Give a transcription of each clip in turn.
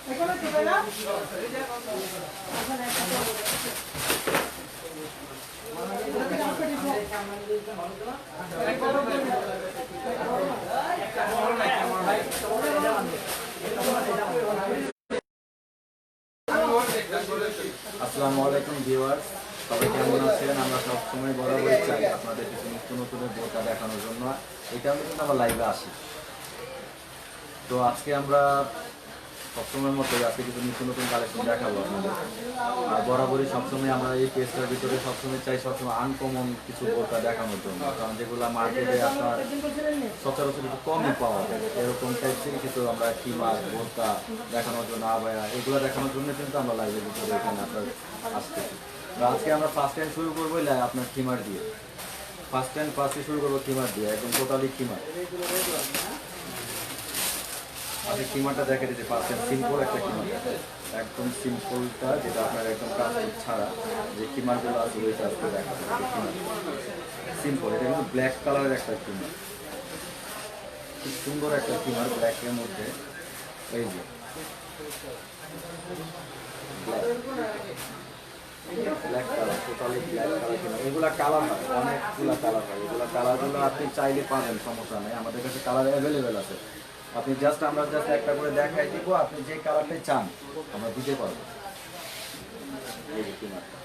আসসালামু আলাইকুম ভিউয়ার্স, সবাই কেমন আছেন? আমরা সবসময় বরাবরই চাই আপনাদের কিছু নতুন নতুন বোরকা দেখানোর জন্য। এই কারণে কিন্তু আমরা লাইভে আসি। তো আজকে আমরা সবসময়ের মতো আজকে কিছু নতুন নতুন কালেকশন দেখাবো আপনাদের। আর বরাবরই সবসময় আমরা এই পেজটার ভিতরে সবসময় চাই সবসময় আনকমন কিছু বোরকা দেখানোর জন্য, কারণ যেগুলো মার্কেটে আপনার সচরাচর একটু কমই পাওয়া যায়। এরকম টাইপের কিছু আমরা কিমার বোরকা দেখানোর জন্য, আবায়া এগুলো দেখানোর জন্য কিন্তু আমরা লাইভের ভিতরে এখানে আপনার আসতেছি। তো আজকে আমরা ফার্স্ট টাইম শুরু করবো আপনার কিমার দিয়ে। ফার্স্টে শুরু করবো কিমার দিয়ে, একদম টোটালি কিমার। আজকে কিমারটা দেখা দিচ্ছে ফার্স্ট টাইম সিম্পল একটা কিমার, একদম সিম্পলটা, যেটা আপনার একদম কাজ ছাড়া যে কিমারগুলো আছে রয়েছে আজকে দেখা যাচ্ছে। কিমার সিম্পল, এটা কিন্তু ব্ল্যাক কালারের একটা কিমার, খুব সুন্দর একটা কিমার ব্ল্যাকের মধ্যে। এই যে black colour, totally black colour কিমার। এগুলা কালার হয়, অনেকগুলো কালার হয়। এগুলা কালারগুলো আপনি চাইলে পাবেন, সমস্যা নেই, আমাদের কাছে কালার অ্যাভেলেবেল আছে। আপনি আমরা জাস্ট একটা করে দেখাই দিব, আপনি যে কালারটাই চান আমরা দিতে পারবো। এই যে কিমারটা,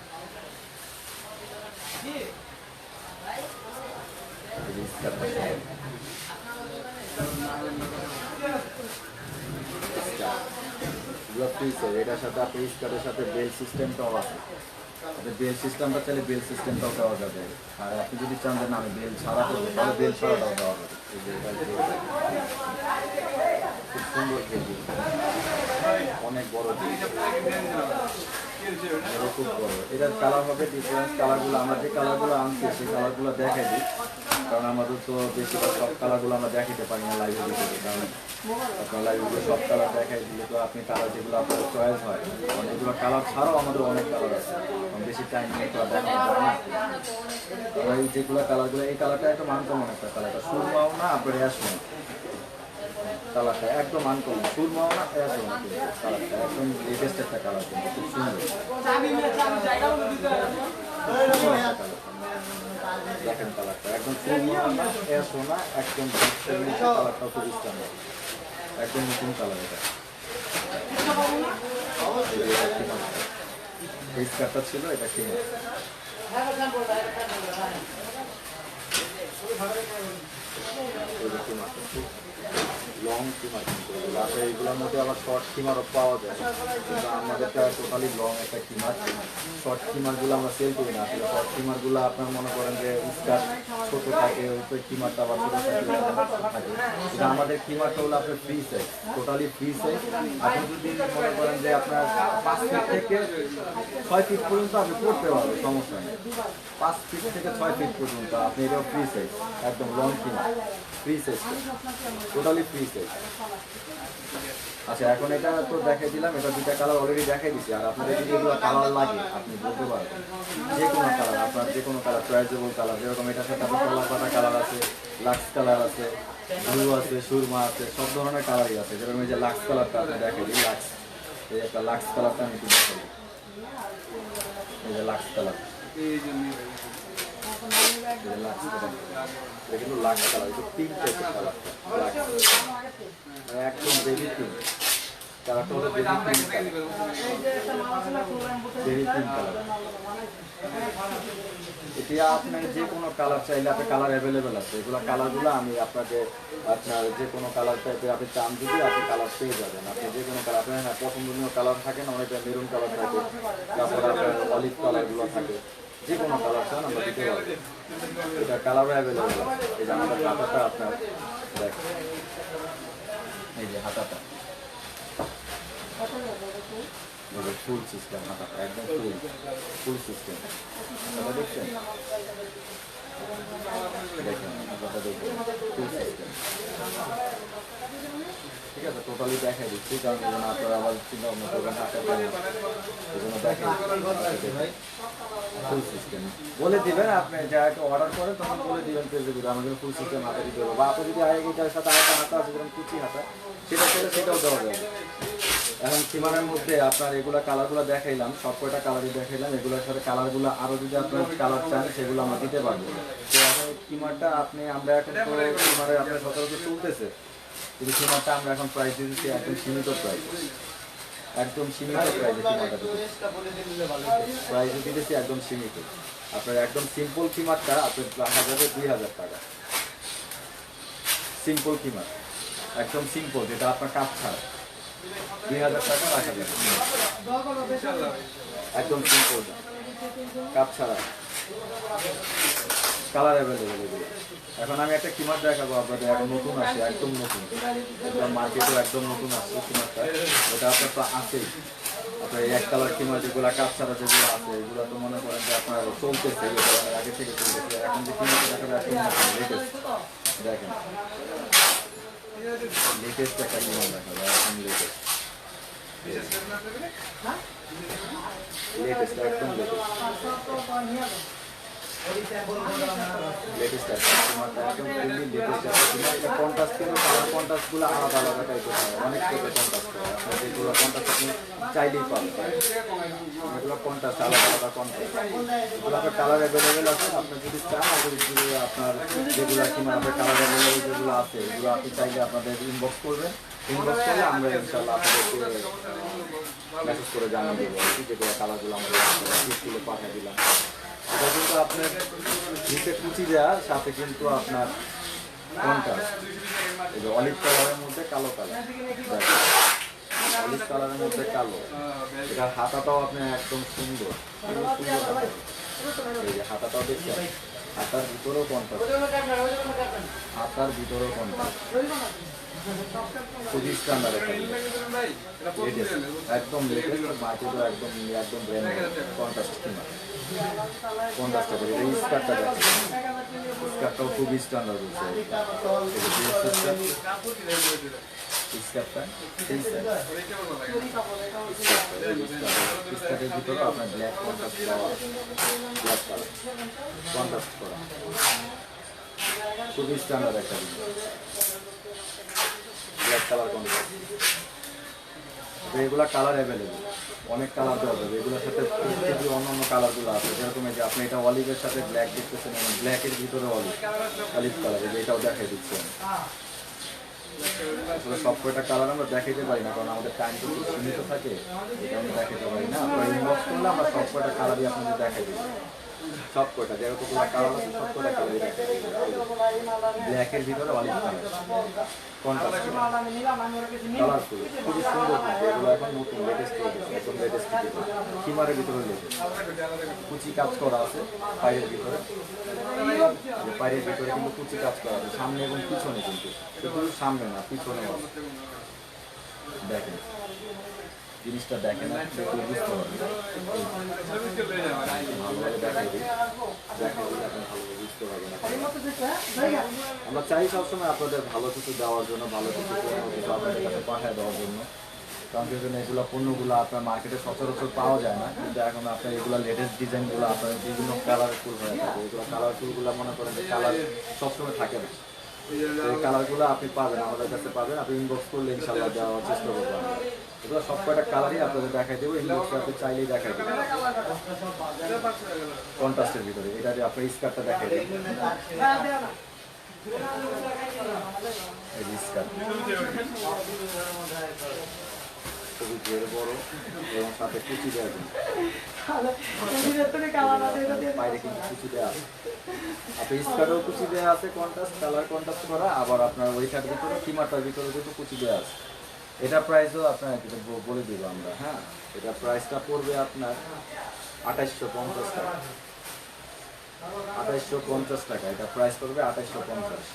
এটার সাথে আপনি স্কার্টের সাথে বেল সিস্টেমটাও আছে। আপনি বেল সিস্টেমটা চাইলে বেল সিস্টেমটাও দেওয়া যাবে, আর আপনি যদি চান যে না আমি বেল ছাড়া করবো তাহলে বেল ছাড়াটাও দেওয়া যাবে। এই যে খুব সুন্দর কেজি, অনেক বড় কেজি, খুব বড়। এটার কালার হবে ডিফারেন্স কালারগুলো। আমরা যে কালারগুলো আনছি সেই কালারগুলো দেখাই দিই, কারণ আমাদের তো বেশিরভাগ সব কালারগুলো আমরা দেখাতে পারি না লাইভের ভিতরে। কারণ আপনার লাইভে সব কালার দেখাই দিলে তো আপনি কালার যেগুলো আপনার চয়েস হয়, অনেকগুলো কালার ছাড়াও আমাদের অনেক কালার আছে, বেশি টাইম নিয়ে তো দেখাতে পারি না। আমরা এই যেগুলো কালারগুলো, এই কালারটা একদম আনকমন একটা কালারটা, সুরমাও না আপনার অ্যাশও না, কালারটা একদম আনকমন, সুরমাও না অ্যাশও না, কালারটা একদম লেটেস্ট একটা কালার, কিন্তু খুব সুন্দর। দেখেন কালারটা একদম সুরমাও না অ্যাশও না, একদম কালারটাও খুব স্ট্যান্ডার্ড, একদম নতুন কালার। এটা এই স্কার্টটা ছিল, এটা কিনে লং কিমার, কিন্তু এইগুলোর মধ্যে আবার শর্ট কিমারও পাওয়া যায়, কিন্তু আমাদেরটা টোটালি লং একটা কিমার। শর্ট কিমারগুলো আমরা সেল করি না, আসলে শর্ট কিমারগুলো আপনার মনে করেন যে স্কার্ট ছোটো থাকে, ওই কিমারটা আবার ছোটো থাকে। কিন্তু আমাদের কিমারটা হলো আপনার free size, totally free size. আপনি যদি মনে করেন যে আপনার 5 ফিট থেকে 6 ফিট পর্যন্ত আপনি পড়তে পারবেন, সমস্যা নেই। 5 ফিট থেকে 6 ফিট পর্যন্ত আপনি এটাও ফ্রি সাইজ, একদম লং কিমার, free size, totally free size. আচ্ছা, এখন এটা তো দেখাই দিলাম, এটা দুটা কালার অলরেডি দেখাই দিচ্ছি। আর আপনাদের যদি এগুলো কালার লাগে আপনি বলতে পারবেন, যে কোনো কালার, আপনার যে কোনো কালার, চয়েসেবল কালার। যেরকম এটার সাথে আপনার কলা পাতা কালার আছে, লাক্স কালার আছে, ব্লু আছে, সুরমা আছে, সব ধরনের কালারই আছে। যেরকম এই যে লাক্স কালারটা আপনি দেখাই দিই, লাক্স, এই একটা লাক্স কালারটা আমি একটু দেখাই দিই। এই যে লাক্স কালার, কিন্তু লাক্স কালার, একটু পিঙ্ক টাইপের কালারটা, একদম বেবি পিঙ্ক কালারটা হলো, বেবি পিঙ্ক কালার। এটা আপনার যে কোনো কালার চাইলে আপনি কালার অ্যাভেলেবেল আছে। এগুলো কালারগুলো আমি আপনাকে আপনার যে কোনো কালার টাইপের আপনি চান যদি আপনি কালার পেয়ে যাবেন। আপনি যে কোনো কালার, আপনার হ্যাঁ পছন্দনীয় কালার থাকে না, অনেকটা মেরুন কালার থাকে, তারপরে আপনার অলিভ কালারগুলো থাকে, যে কোনো কালার চান আমরা দিতে পারবো। এটা কালারও অ্যাভেলেবেল আছে। এই যে আমাদের হাতাটা আপনার দেখেন, এই যে হাতাটা ফুল সিস্টেম, হাতাটা একদম ফুল সিস্টেম। হাতাটা দেখছেন, দেখেন হাতাটা দেখবেন, ফুল সিস্টেম। ঠিক আছে, টোটালি দেখাই দিচ্ছি, কারণ যেন আপনারা আবার চিন্তা ভাবনা করবেন হাতে পারেন, এই জন্য দেখাই ফুল সিস্টেম। বলে দিবেন আপনি যাকে অর্ডার করেন তখন বলে দিবেন পেজে দিবেন আমাদের ফুল সিস্টেম হাতে দিতে হবে। বা আপনি যদি আগে এটার সাথে হাতা আছে যেরকম কুচি হাতা, সেটা ছিল সেটাও দেওয়া যাবে। এখন কিমারের মধ্যে আপনার এগুলা কালারগুলো দেখাইলাম, সব কয়টা কালারই দেখাইলাম। এগুলোর সাথে কালারগুলো আরও যদি আপনার কালার চান সেগুলো আমরা দিতে পারবো। তো এখন কিমারটা আমরা এখন তো কিমারে আপনার সচরাচর চলতেছে, কিন্তু কিমারটা আমরা এখন প্রাইস দিতেছি একদম সীমিত প্রাইস, একদম সীমিত প্রাইসে কিমারটা প্রাইসে দিতেছি একদম সীমিত। আপনার একদম সিম্পল কিমারটা আপনার রাখা যাবে 2000 টাকা। সিম্পল কিমার একদম সিম্পল, যেটা আপনার কাপ ছাড়া 2000 টাকা রাখা যাবে একদম সিম্পল কাপ ছাড়া, কালার অ্যাভেলেবেল এগুলো। এখন আমি একটা কিমার দেখাবো আপনাদের, এখন নতুন আসে, একদম নতুন, এটা মার্কেটে একদম নতুন আসছে কিমারটা। ওটা আপনার তো আছেই, আপনার এক কালার কিমার যেগুলো কাপ ছাড়া যেগুলো আছে এগুলো তো মনে করেন যে আপনার চলতেছে, আগে থেকে চলতেছে। এখন যে কিমারটা দেখাবে একদম লেটেস্ট, দেখেন লেটেস্ট একটা কিমার দেখাবে, এখন লেটেস্ট লেটেস্ট একদম লেটেস্ট কন্ট্রাস্টগুলো আলাদা আলাদা টাইপের হয়, অনেক টাইপের কন্ট্রাস্ট হয়। আপনার যেগুলো কন্ট্রাস্ট আপনি চাইলেই পাবেন, এগুলো কন্ট্রাস্ট আলাদা আলাদা কন্ট্রাস্ট, এগুলো আপনার কালার অ্যাভেলেবেল আছে। আপনার যদি চান যদি আপনার যেগুলো কিংবা আপনার কালার অ্যাভেলেবেল যেগুলো আছে এগুলো আপনি চাইলে আপনাদের ইনবক্স করবেন, ইনবক্স করলে আমরা ইনশাল্লাহ আপনাদেরকে মেসেজ করে জানিয়ে দেবো আর কি, যেগুলো কালারগুলো আমরা স্কুলে পাঠিয়ে দিলাম। এটা কিন্তু আপনার নিচে কুচি দেওয়ার সাথে কিন্তু আপনার কন্ট্রাস্ট, এই যে অলিভ কালারের মধ্যে কালো কালার, অলিভ কালারের মধ্যে কালো। এটার হাতাটাও আপনার একদম সুন্দর, এই যে হাতাটাও দেখছেন, হাতার ভিতরেও কন্ট্রাস্ট, হাতার ভিতরেও কন্ট্রাস্ট, খুবই স্ট্যান্ডার্ড একটা একদম লেটেস্ট মার্কেটও একদম একদম ব্র্যান্ড কন্ট্রাস্ট কিনা কন্ট্রাস্টটা করে এই স্কার্টটা দেখেন, স্কার্টটাও খুবই স্ট্যান্ডার্ড হচ্ছে স্কার্টটা। স্কার্টের ভিতরে আপনার ব্ল্যাক কন্ট্রাস্ট পাওয়া, ব্ল্যাক কালার কন্ট্রাস্ট করা, খুবই স্ট্যান্ডার্ড একটা জিনিস, ব্ল্যাক কালার কন্ট্রাস্ট। এগুলা কালার অ্যাভেলেবেল, অনেক কালার দেওয়া যাবে। এগুলোর সাথে যে অন্যান্য কালারগুলো আছে, যেরকম এই যে আপনি এটা অলিভের সাথে ব্ল্যাক দেখতেছেন, এবং ব্ল্যাকের ভিতরে অলিভ কালার, এটাও দেখাই দিচ্ছি আমি। আসলে সব কয়টা কালার আমরা দেখাইতে পারি না, কারণ আমাদের টাইম তো সীমিত থাকে, এটা আমরা দেখাইতে পারি না। আপনারা ইনবক্স করলে আমরা সব কয়টা কালারই আপনাদের দেখাই দিই, সব কয়টা যেরকমগুলো কালার আছে সব কয়টা কালারই দেখাই দিই। ব্ল্যাকের ভিতরে অলিভ কালার কন্ট্রাস্ট কালারফুল, খুবই সুন্দর। এগুলো এখন নতুন লেটেস্ট একদম লেটেস্ট কিমারের ভিতরে লেটেস্ট, কুচি কাজ করা আছে পায়ের ভিতরে, পায়ের ভিতরে কিন্তু কুচি কাজ করা আছে সামনে এবং পিছনে, কিন্তু শুধু সামনে না পিছনে দেখেন, জিনিসটা দেখেন না দেখলে বুঝতে পারবেন, ভালোভাবে দেখাই দিই, দেখাই দিলে আপনি ভালোভাবে বুঝতে পারবেন। আমরা চাই সবসময় আপনাদের ভালো কিছু দেওয়ার জন্য, ভালো কিছু আপনাদের কাছে পাঠিয়ে দেওয়ার জন্য, কারণ কি জন্য এগুলো পণ্যগুলো আপনার মার্কেটে সচরাচর পাওয়া যায় না, কিন্তু এখন আপনার এগুলো লেটেস্ট ডিজাইনগুলো আপনার বিভিন্ন কালারফুল হয়ে থাকে। এগুলো কালারফুলগুলো মনে করেন যে কালার সবসময় থাকে না, এই কালারগুলো আপনি পাবেন আমাদের কাছে পাবেন, আপনি ইনবক্স করলে ইনশাল্লাহ দেওয়ার চেষ্টা করবো আমরা। এগুলো সব কয়টা কালারই আপনাদের দেখাই দেবো, ইনবক্সে আপনি চাইলেই দেখাই দেবেন কন্ট্রাস্টের ভিতরে। এটা যে আপনার স্কার্টটা দেখাই দেবেন, এই স্কার্ট খুবই ঘের বড় এবং সাথে কুচি দেওয়া যায়, বাইরে কিন্তু কুচি দেওয়া আছে, আপনি স্কার্টও কুচি দেওয়া আছে কন্ট্রাস্ট কালার কন্ট্রাস্ট করা, আবার আপনার ওইটার ভিতরে কিমাটার ভিতরে কিন্তু কুচি দেওয়া আছে। এটা প্রাইসও আপনার বলে দিব আমরা, হ্যাঁ এটা প্রাইসটা পড়বে আপনার 2850 টাকা, 2850 টাকা, এটা প্রাইস পড়বে 2850,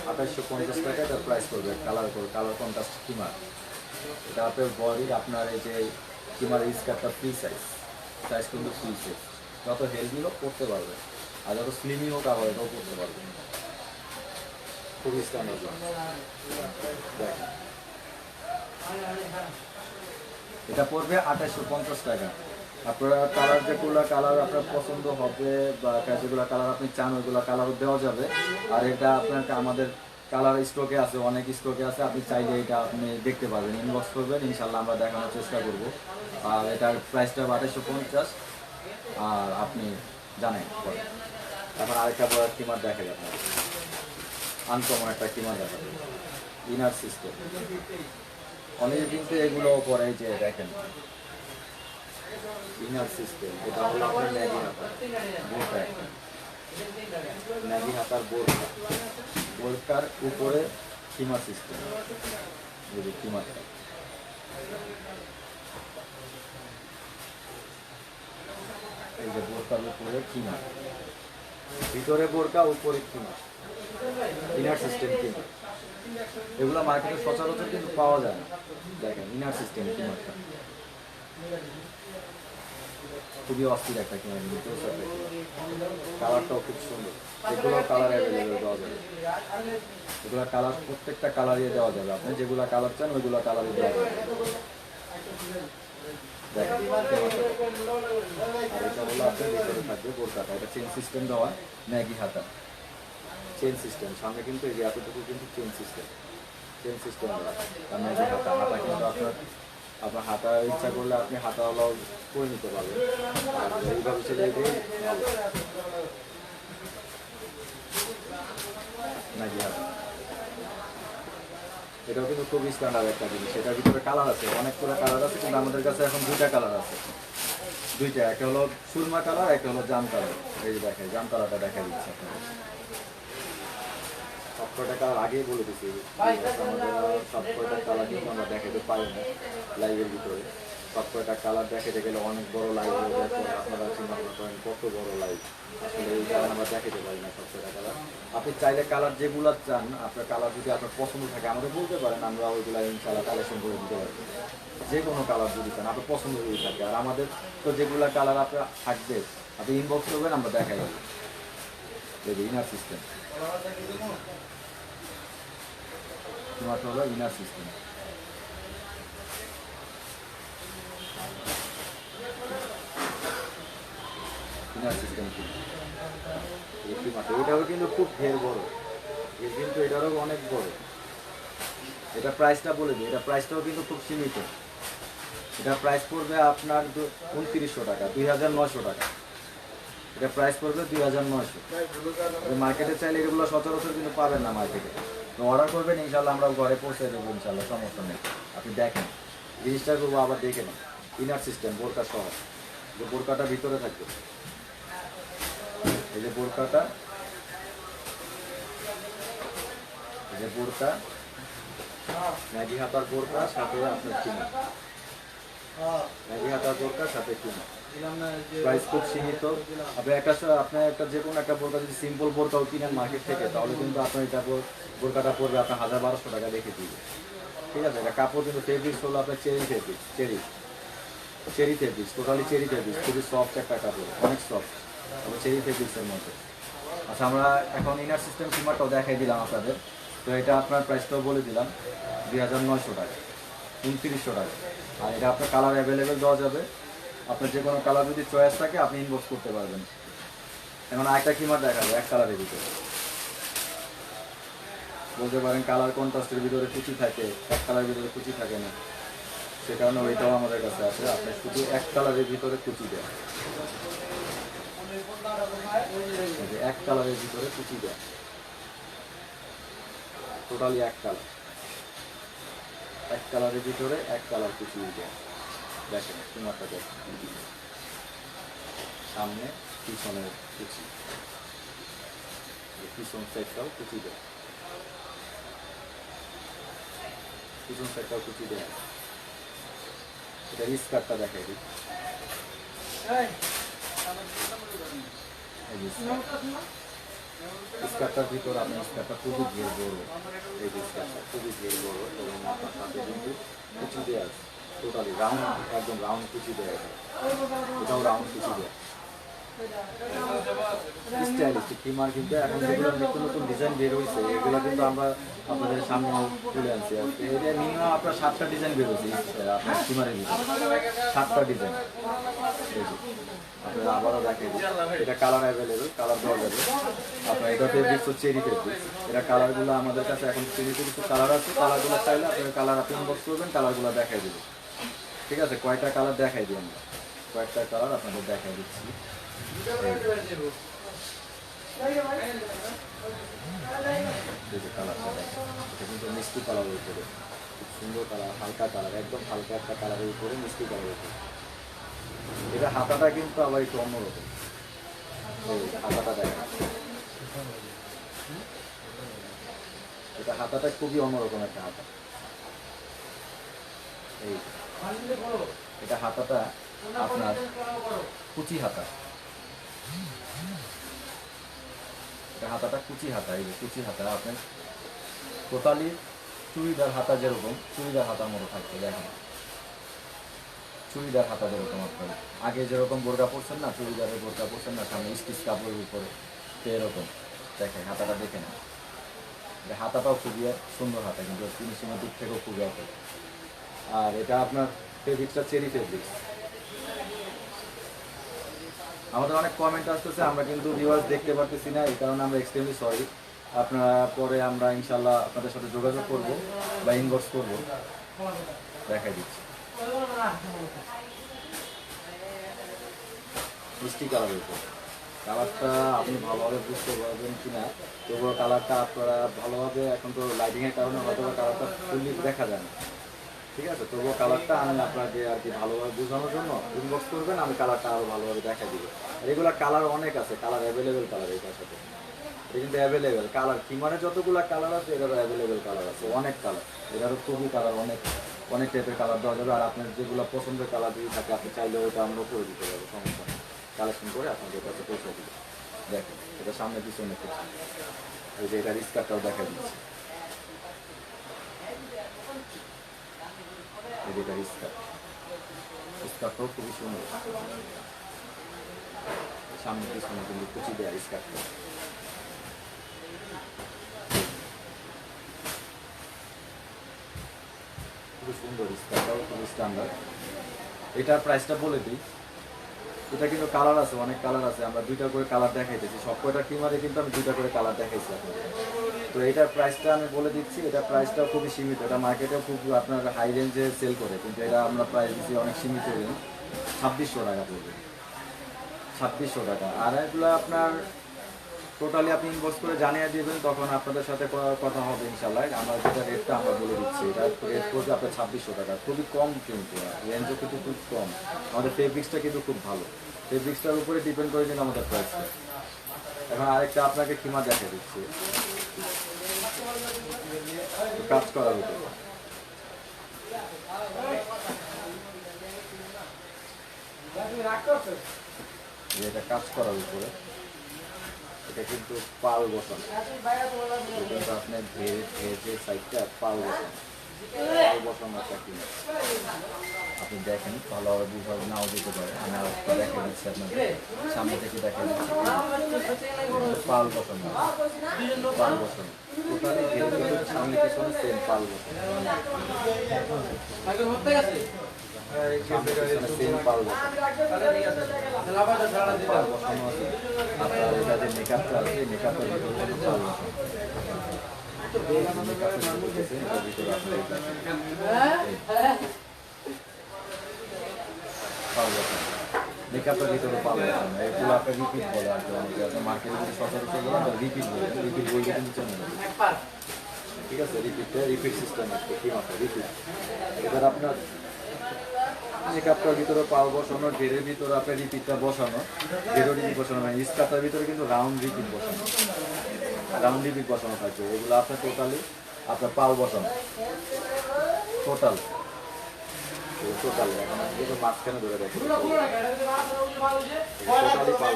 2850 টাকা এটা প্রাইস পড়বে। কালার কন্ট্রাস্ট কিমার, এটা আপনার বডির আপনার এই যে কিমার স্কার্টটা ফ্রি সাইজ কিন্তু ফ্রি সাইজ, যত হেলদি হোক করতে পারবে, আর যত স্লিমই হোক আবার এটাও করতে পারবে, খুবই স্ট্যান্ডার্ড। এটা পড়বে 2850 টাকা। আপনারা কালার যেগুলো কালার আপনার পছন্দ হবে বা যেগুলো কালার আপনি চান ওইগুলো কালারও দেওয়া যাবে। আর এটা আপনাকে আমাদের কালার স্টকে আছে, অনেক স্টকে আছে, আপনি চাইলে এটা আপনি দেখতে পারবেন, ইনবক্স করবেন, ইনশাল্লাহ আমরা দেখানোর চেষ্টা করব। আর এটার প্রাইসটা 2250, আর আপনি জানেন। এখন আরেকটা বড় কিমার দেখা যাবে, আনকমন একটা কিমার দেখা যাবে, ইনার সিস্টেম। অনেকে কিন্তু এগুলো পরে যে দেখেন ইনার সিস্টেম, এটা হলো আপনার ম্যাগি হাতা বোরকা, ম্যাগি হাতার বোরকা, বোরকার উপরে কিমার সিস্টেম, যদি কিমারটা এই যে বোরকার উপরে কিমার, ভিতরে বোরকা উপরে কিমার, ইনার সিস্টেম কিমার। এগুলো মার্কেটে সচরাচর কিন্তু পাওয়া যায় না। দেখেন ইনার সিস্টেম কিমারটা খুবই অস্থির একটা কিমার, কালারটাও খুব সুন্দর। এগুলো কালার অ্যাভেলেবেল দেওয়া যাবে, এগুলো কালার প্রত্যেকটা কালারই দেওয়া যাবে, আপনি যেগুলো কালার চান ওইগুলো কালারই দেওয়া যাবে। দেখেন আর এটা হলো আপনার ভিতরে থাকবে বোরকাটা, এটা চেন সিস্টেম দেওয়া ম্যাগি হাতা, চেন সিস্টেম। সামনে কিন্তু এই এতটুকু কিন্তু চেন সিস্টেম, চেন সিস্টেম দেওয়া আর ম্যাগি হাতা। হাতা কিন্তু আপনার হাতা ইচ্ছা করলে আপনি হাতাওয়ালাও করে নিতে পারবেন, আর এইভাবে চলে গিয়ে ম্যাগি হাতা। এটাও কিন্তু খুবই স্ট্যান্ডার্ড একটা জিনিস। এটার ভিতরে কালার আছে, অনেক করে কালার আছে, কিন্তু আমাদের কাছে এখন দুইটা কালার আছে, দুইটা, একটা হলো সুরমা কালার, একটা হলো জাম কালার। এই যে দেখেন জাম কালারটা দেখা দিচ্ছে আপনাদের। সব কয়টা কালার আগেই বলে দিচ্ছি, আমাদের সব কয়টা কালার কিন্তু আমরা দেখাতে পারি না লাইভের ভিতরে। সব কয়টা কালার দেখাতে গেলে অনেক বড় লাইভ হয়ে যায়, আপনারা চিন্তা করেন কত বড় লাইভ, আসলে এই কালার আমরা দেখাতে পারি না সব কয়টা কালার। আপনি চাইলে কালার যেগুলো চান, আপনার কালার যদি আপনার পছন্দ থাকে আমাদের বলতে পারেন, আমরা ওইগুলো ইনশাআল্লাহ কালেকশন করে দিতে পারি। যে কোনো কালার যদি চান আপনার পছন্দ যদি থাকে, আর আমাদের তো যেগুলো কালার আপনার থাকবে আপনি ইনবক্স করবেন, আমরা দেখাই দেবো। দেখি ইনার সিস্টেম, তোমারটা হলো ইনার সিস্টেম। ইনার সিস্টেম কি এটাও কিন্তু খুব ঢের বড়, কিন্তু এটারও অনেক বড়। এটা প্রাইসটা বলে দিই, এটা প্রাইসটাও কিন্তু খুব সীমিত। এটা প্রাইস পড়বে আপনার 2900 টাকা, 2900 টাকা। এটা প্রাইস পড়বে 2900। মার্কেটে চাইলে এগুলো সচরাচর কিন্তু পাবেন না মার্কেটে, তো অর্ডার করবেন, ইনশাল্লাহ আমরা ঘরে পৌঁছে দেবো, ইনশাল্লাহ সমস্যা নেই। আপনি দেখেন জিনিসটা করবো, আবার দেখে নেন। ইনার সিস্টেম বোরকা সহ, যে বোরকাটা ভিতরে থাকবে, এই যে বোরকাটা, এই যে বোরকা, ম্যাগি হাতার বোরকা সাথে আপনার কিনা, ম্যাগি হাতার বোরকার সাথে কিনা। প্রাইস খুব সীমিত। আপনার একটা যে কোনো একটা বোরকা যদি সিম্পল বোরকাও কিনেন মার্কেট থেকে, তাহলে কিন্তু আপনার এটা বোরকাটা পড়বে আপনার 1200 টাকা রেখে দিবে। ঠিক আছে, এটা কাপড় কিন্তু ফেব্রিক্স হলো আপনার cherry fabrics, cherry fabrics, totally cherry fabrics, খুবই সফট একটা কাপড়, অনেক সফট, তবে চেরি ফেব্রিক্সের মধ্যে। আচ্ছা, আমরা এখন ইনার সিস্টেম কিমারটাও দেখাই দিলাম আপনাদের। তো এটা আপনার প্রাইসটাও বলে দিলাম 2900 টাকা, 2900 টাকা। আর এটা আপনার কালার অ্যাভেলেবেল দেওয়া যাবে, আপনার যে কোনো কালার যদি চয়েস থাকে আপনি ইনবক্স করতে পারবেন। এখন আরেকটা কিমার দেখাবো এক কালারের ভিতরে, বলতে পারেন কালার কন্ট্রাস্টের ভিতরে কুচি থাকে, এক কালারের ভিতরে কুচি থাকে না, সে কারণে ওইটাও আমাদের কাছে আছে। আপনার শুধু এক কালারের ভিতরে কুচি দেয়, এক কালারের ভিতরে কুচি দেয়, টোটালি এক কালার, এক কালারের ভিতরে এক কালার কুচি দেয়। দেখেন কিমারটা দেখেন, সামনে পিছনের কুচি, পিছন সাইডটাও কুচি দেয়, পিছন সাইডটাও কুচি দেয়। এটা স্কার্টটা দেখাই দিই, স্কার্টটার ভিতরে আপনার স্কার্টটা খুবই ঘের বড়, এই স্কার্টটা খুবই ঘের বড়, এবং আপনার সাথে কিন্তু কুচি দেওয়া আছে, টোটালি রাউন্ড, একদম রাউন্ড কুচি দেওয়া আছে, এটাও রাউন্ড কুচি দেওয়া। স্টাইলিশ কিমার কিন্তু এখন যেগুলো নতুন নতুন ডিজাইন বের হয়েছে এগুলো কিন্তু আমরা আপনাদের সামনে তুলে আনছি আর কি। এটা মিনিমাম আপনার 7টা ডিজাইন বের হয়েছে আপনার কিমারের ভিতরে 7টা ডিজাইন। আপনারা আবারও দেখেন এটা কালার অ্যাভেলেবেল, কালার দেওয়া যাবে আপনার। এটা ফেব্রিক্স হচ্ছে চেরি ফেব্রিক্স। এটা কালারগুলো আমাদের কাছে এখন চেরি কিছু কালার আছে, কালারগুলো চাইলে আপনার কালার আপনি ইনবক্স করবেন, কালারগুলো দেখাই দেবো। ঠিক আছে, কয়টা কালার দেখাই দিই আমরা, কয়েকটা কালার আপনাদের দেখাই দিচ্ছি। কালারটা এটা কিন্তু মিষ্টি কালারের উপরে, খুব সুন্দর কালার, হালকা কালার, একদম হালকা একটা কালারের উপরে মিষ্টি কালারের উপরে। এটা হাতাটা কিন্তু আবার একটু অন্যরকম, হাতাটা দেখা, এটা হাতাটা খুবই অন্যরকম একটা হাতা। এই এটা হাতাটা আপনার কুচি হাতা, হাতাটা কুচি হাতা। এই যে কুচি হাতা আপনার টোটালি চুড়িদার হাতা যেরকম চুড়িদার হাতার মতো থাকবে। দেখেন চুড়িদার হাতা যেরকম আপনার আগে যেরকম বোরকা পরছেন না, চুড়িদারের বোরকা পরছেন না সামনে স্টিচ কাপড়ের উপরে, তো এরকম দেখেন হাতাটা দেখে না। হাতাটাও খুবই সুন্দর হাতা, কিন্তু ফিনিশিংয়ের দিক থেকেও খুবই অল্প। আর এটা আপনার ফেব্রিক্সটা চেরি ফেব্রিক্স। আমাদের অনেক কমেন্ট আসতেছে, আমরা কিন্তু ভিউয়ার্স দেখতে পারতেছি না, এই কারণে আমরা এক্সট্রিমলি সরি। আপনারা পরে আমরা ইনশাল্লাহ আপনাদের সাথে যোগাযোগ করব বা ইনবক্স করব, দেখাই দিচ্ছি। মিষ্টি কালারের উপর কালারটা আপনি ভালোভাবে বুঝতে পারবেন কিনা, তবুও কালারটা আপনারা ভালোভাবে, এখন তো লাইটিংয়ের কারণে হয়তো কালারটা ফুললি দেখা যায় না, ঠিক আছে, তবুও কালারটা আমি আপনাকে আর কি ভালোভাবে বোঝানোর জন্য ইনবক্স করবেন, আমি কালারটা আরও ভালোভাবে দেখা দিব। আর এগুলো কালার অনেক আছে, কালার অ্যাভেলেবেল কালার এটার সাথে, এটা কিন্তু অ্যাভেলেবেল কালার। কিমারে যতগুলো কালার আছে এটারও অ্যাভেলেবেল কালার আছে, অনেক কালার, এটারও খুবই কালার, অনেক অনেক টাইপের কালার দেওয়া যাবে। আর আপনার যেগুলো পছন্দের কালার যদি থাকে আপনি চাইলে ওটা আমরা করে দিতে পারবো, সমস্যা নেই, কালেকশন করে আপনাদের কাছে পৌঁছে দিব। দেখেন এটা সামনে পিছনে করছি, এই যে এটার স্কার্টটাও দেখা দিচ্ছি, এই যে এটার স্কার্টটাও খুবই সুন্দর, সামনে পিছনে কিন্তু কুচি দেওয়া স্কার্টটা। খুবই সুন্দর স্কার্টটাও, খুবই স্ট্যান্ডার্ড। এটার প্রাইসটা বলে দিই, এটা কিন্তু কালার আছে, অনেক কালার আছে, আমরা 2টা করে কালার দেখাইতেছি, সব কয়টা কিমারে কিন্তু আমি 2টা করে কালার দেখাইছি আপনাদের। তো এটার প্রাইসটা আমি বলে দিচ্ছি, এটা প্রাইসটাও খুবই সীমিত, এটা মার্কেটেও খুব আপনার হাই রেঞ্জে সেল করে, কিন্তু এটা আমরা প্রাইস দিচ্ছি অনেক সীমিত রেঞ্জ, 2600 টাকা পড়বে, 2600 টাকা। আর এগুলো আপনার টোটালি আপনি ইনবক্স করে জানিয়ে দেবেন, তখন আপনাদের সাথে কথা হবে ইনশাল্লাহ। আমরা যেটা রেটটা আমরা বলে দিচ্ছি, এটা রেট করবে আপনার 2600 টাকা, খুবই কম, কিন্তু রেঞ্জও কিন্তু খুব কম। আমাদের ফেব্রিক্সটা কিন্তু খুব ভালো, ফেব্রিক্সটার উপরে ডিপেন্ড করে কিন্তু আমাদের প্রাইসটা। এখন আরেকটা আপনাকে কিমা দেখা দিচ্ছি, কাজ করার উপরে, এটা কাজ করার উপরে, এটা কিন্তু পাল বসানো, কিন্তু আপনার যে সাইডটা পাল বসানো একটা কিনা, আপনি দেখেন ভালোভাবে বুঝাবে নাও দিতে পারে, আমি আর একটা দেখা দিচ্ছি আপনাদের সামনে থেকে দেখা দিচ্ছি, পাল বসানো, পাল বসানো টোটালি সামনে পিছনে সেম পাল বসানো, সেম পাল বসানো আছে। আপনার এটা যে মেকআপটা আছে, মেকআপের ভিতরে পাল বসানো, মেকআপের ভিতরে পাল বসানো, এগুলো আপনার রিপিট বলে আর কি, অনেকে মার্কেটে যদি সচরাচর বলেন রিপিট বলে, রিপিট বলতে কিন্তু জানেন, ঠিক আছে, রিপিট সিস্টেম আছে, কি মাত্র রিপিট। এবার আপনার মেকআপটার ভিতরে পাল বসানো, ঘেরের ভিতরে আপনার রিপিটটা বসানো, ঘেরও রিপিট বসানো, মানে স্কার্টটার ভিতরে কিন্তু রাউন্ড রিপিট বসানো, রাউন্ড রিপিট বসানো থাকবে। এগুলো আপনার টোটালি আপনার পাল বসানো, টোটাল এখন কিন্তু মাঝখানে ধরে দেখো, টোটালি পাল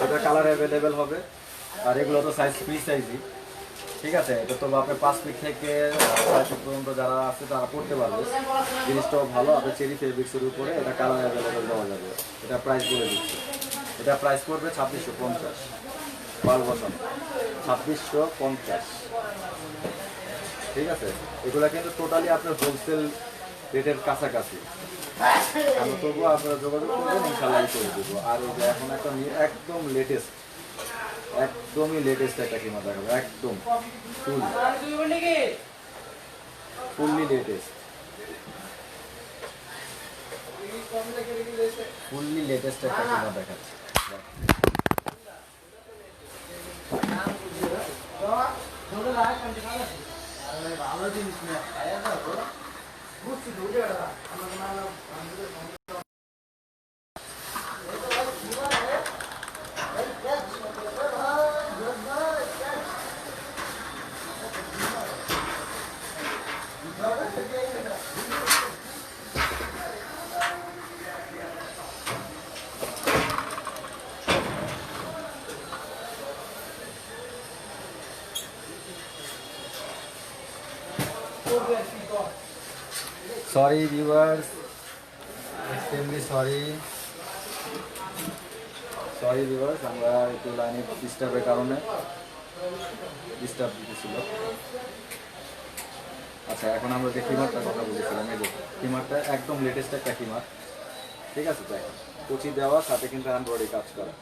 এটা কালার অ্যাভেলেবেল হবে। আর এগুলো তো সাইজ ফ্রি সাইজই, ঠিক আছে, এটা তো আপনি 5 ফিট থেকে 6 ফিট পর্যন্ত যারা আছে তারা পড়তে পারবে। জিনিসটাও ভালো, আপনার চেরি ফেব্রিক্সের উপরে এটা কালার অ্যাভেলেবেল দেওয়া যাবে। এটা প্রাইস বলে দিচ্ছি, এটা প্রাইস পড়বে 2650 পার বছর, 2650। ঠিক আছে, এগুলা কিন্তু টোটালি আপনার হোলসেল রেটের কাছাকাছি। আমি তবুও আপনারা যোগাযোগ করবেন, ইনশাল্লাহ করে দেবো। আর এই যে এখন একটা একদম লেটেস্ট, একদমই লেটেস্ট একটা কিমা দেখাবো, একদম ফুললি লেটেস্ট, ফুললি লেটেস্ট একটা কিমা দেখাচ্ছি। Sorry viewers, extremely sorry viewers, আমরা একটু লাইনে ডিস্টার্বের কারণে ডিস্টার্ব দিতেছিল। আচ্ছা, এখন আমরা যে কিমারটার কথা বলেছিলাম, এই যে কিমারটা একদম লেটেস্ট একটা কিমার। ঠিক আছে, তাই কুচি দেওয়া, সাথে কিন্তু এমব্রয়ডারি কাজ করা।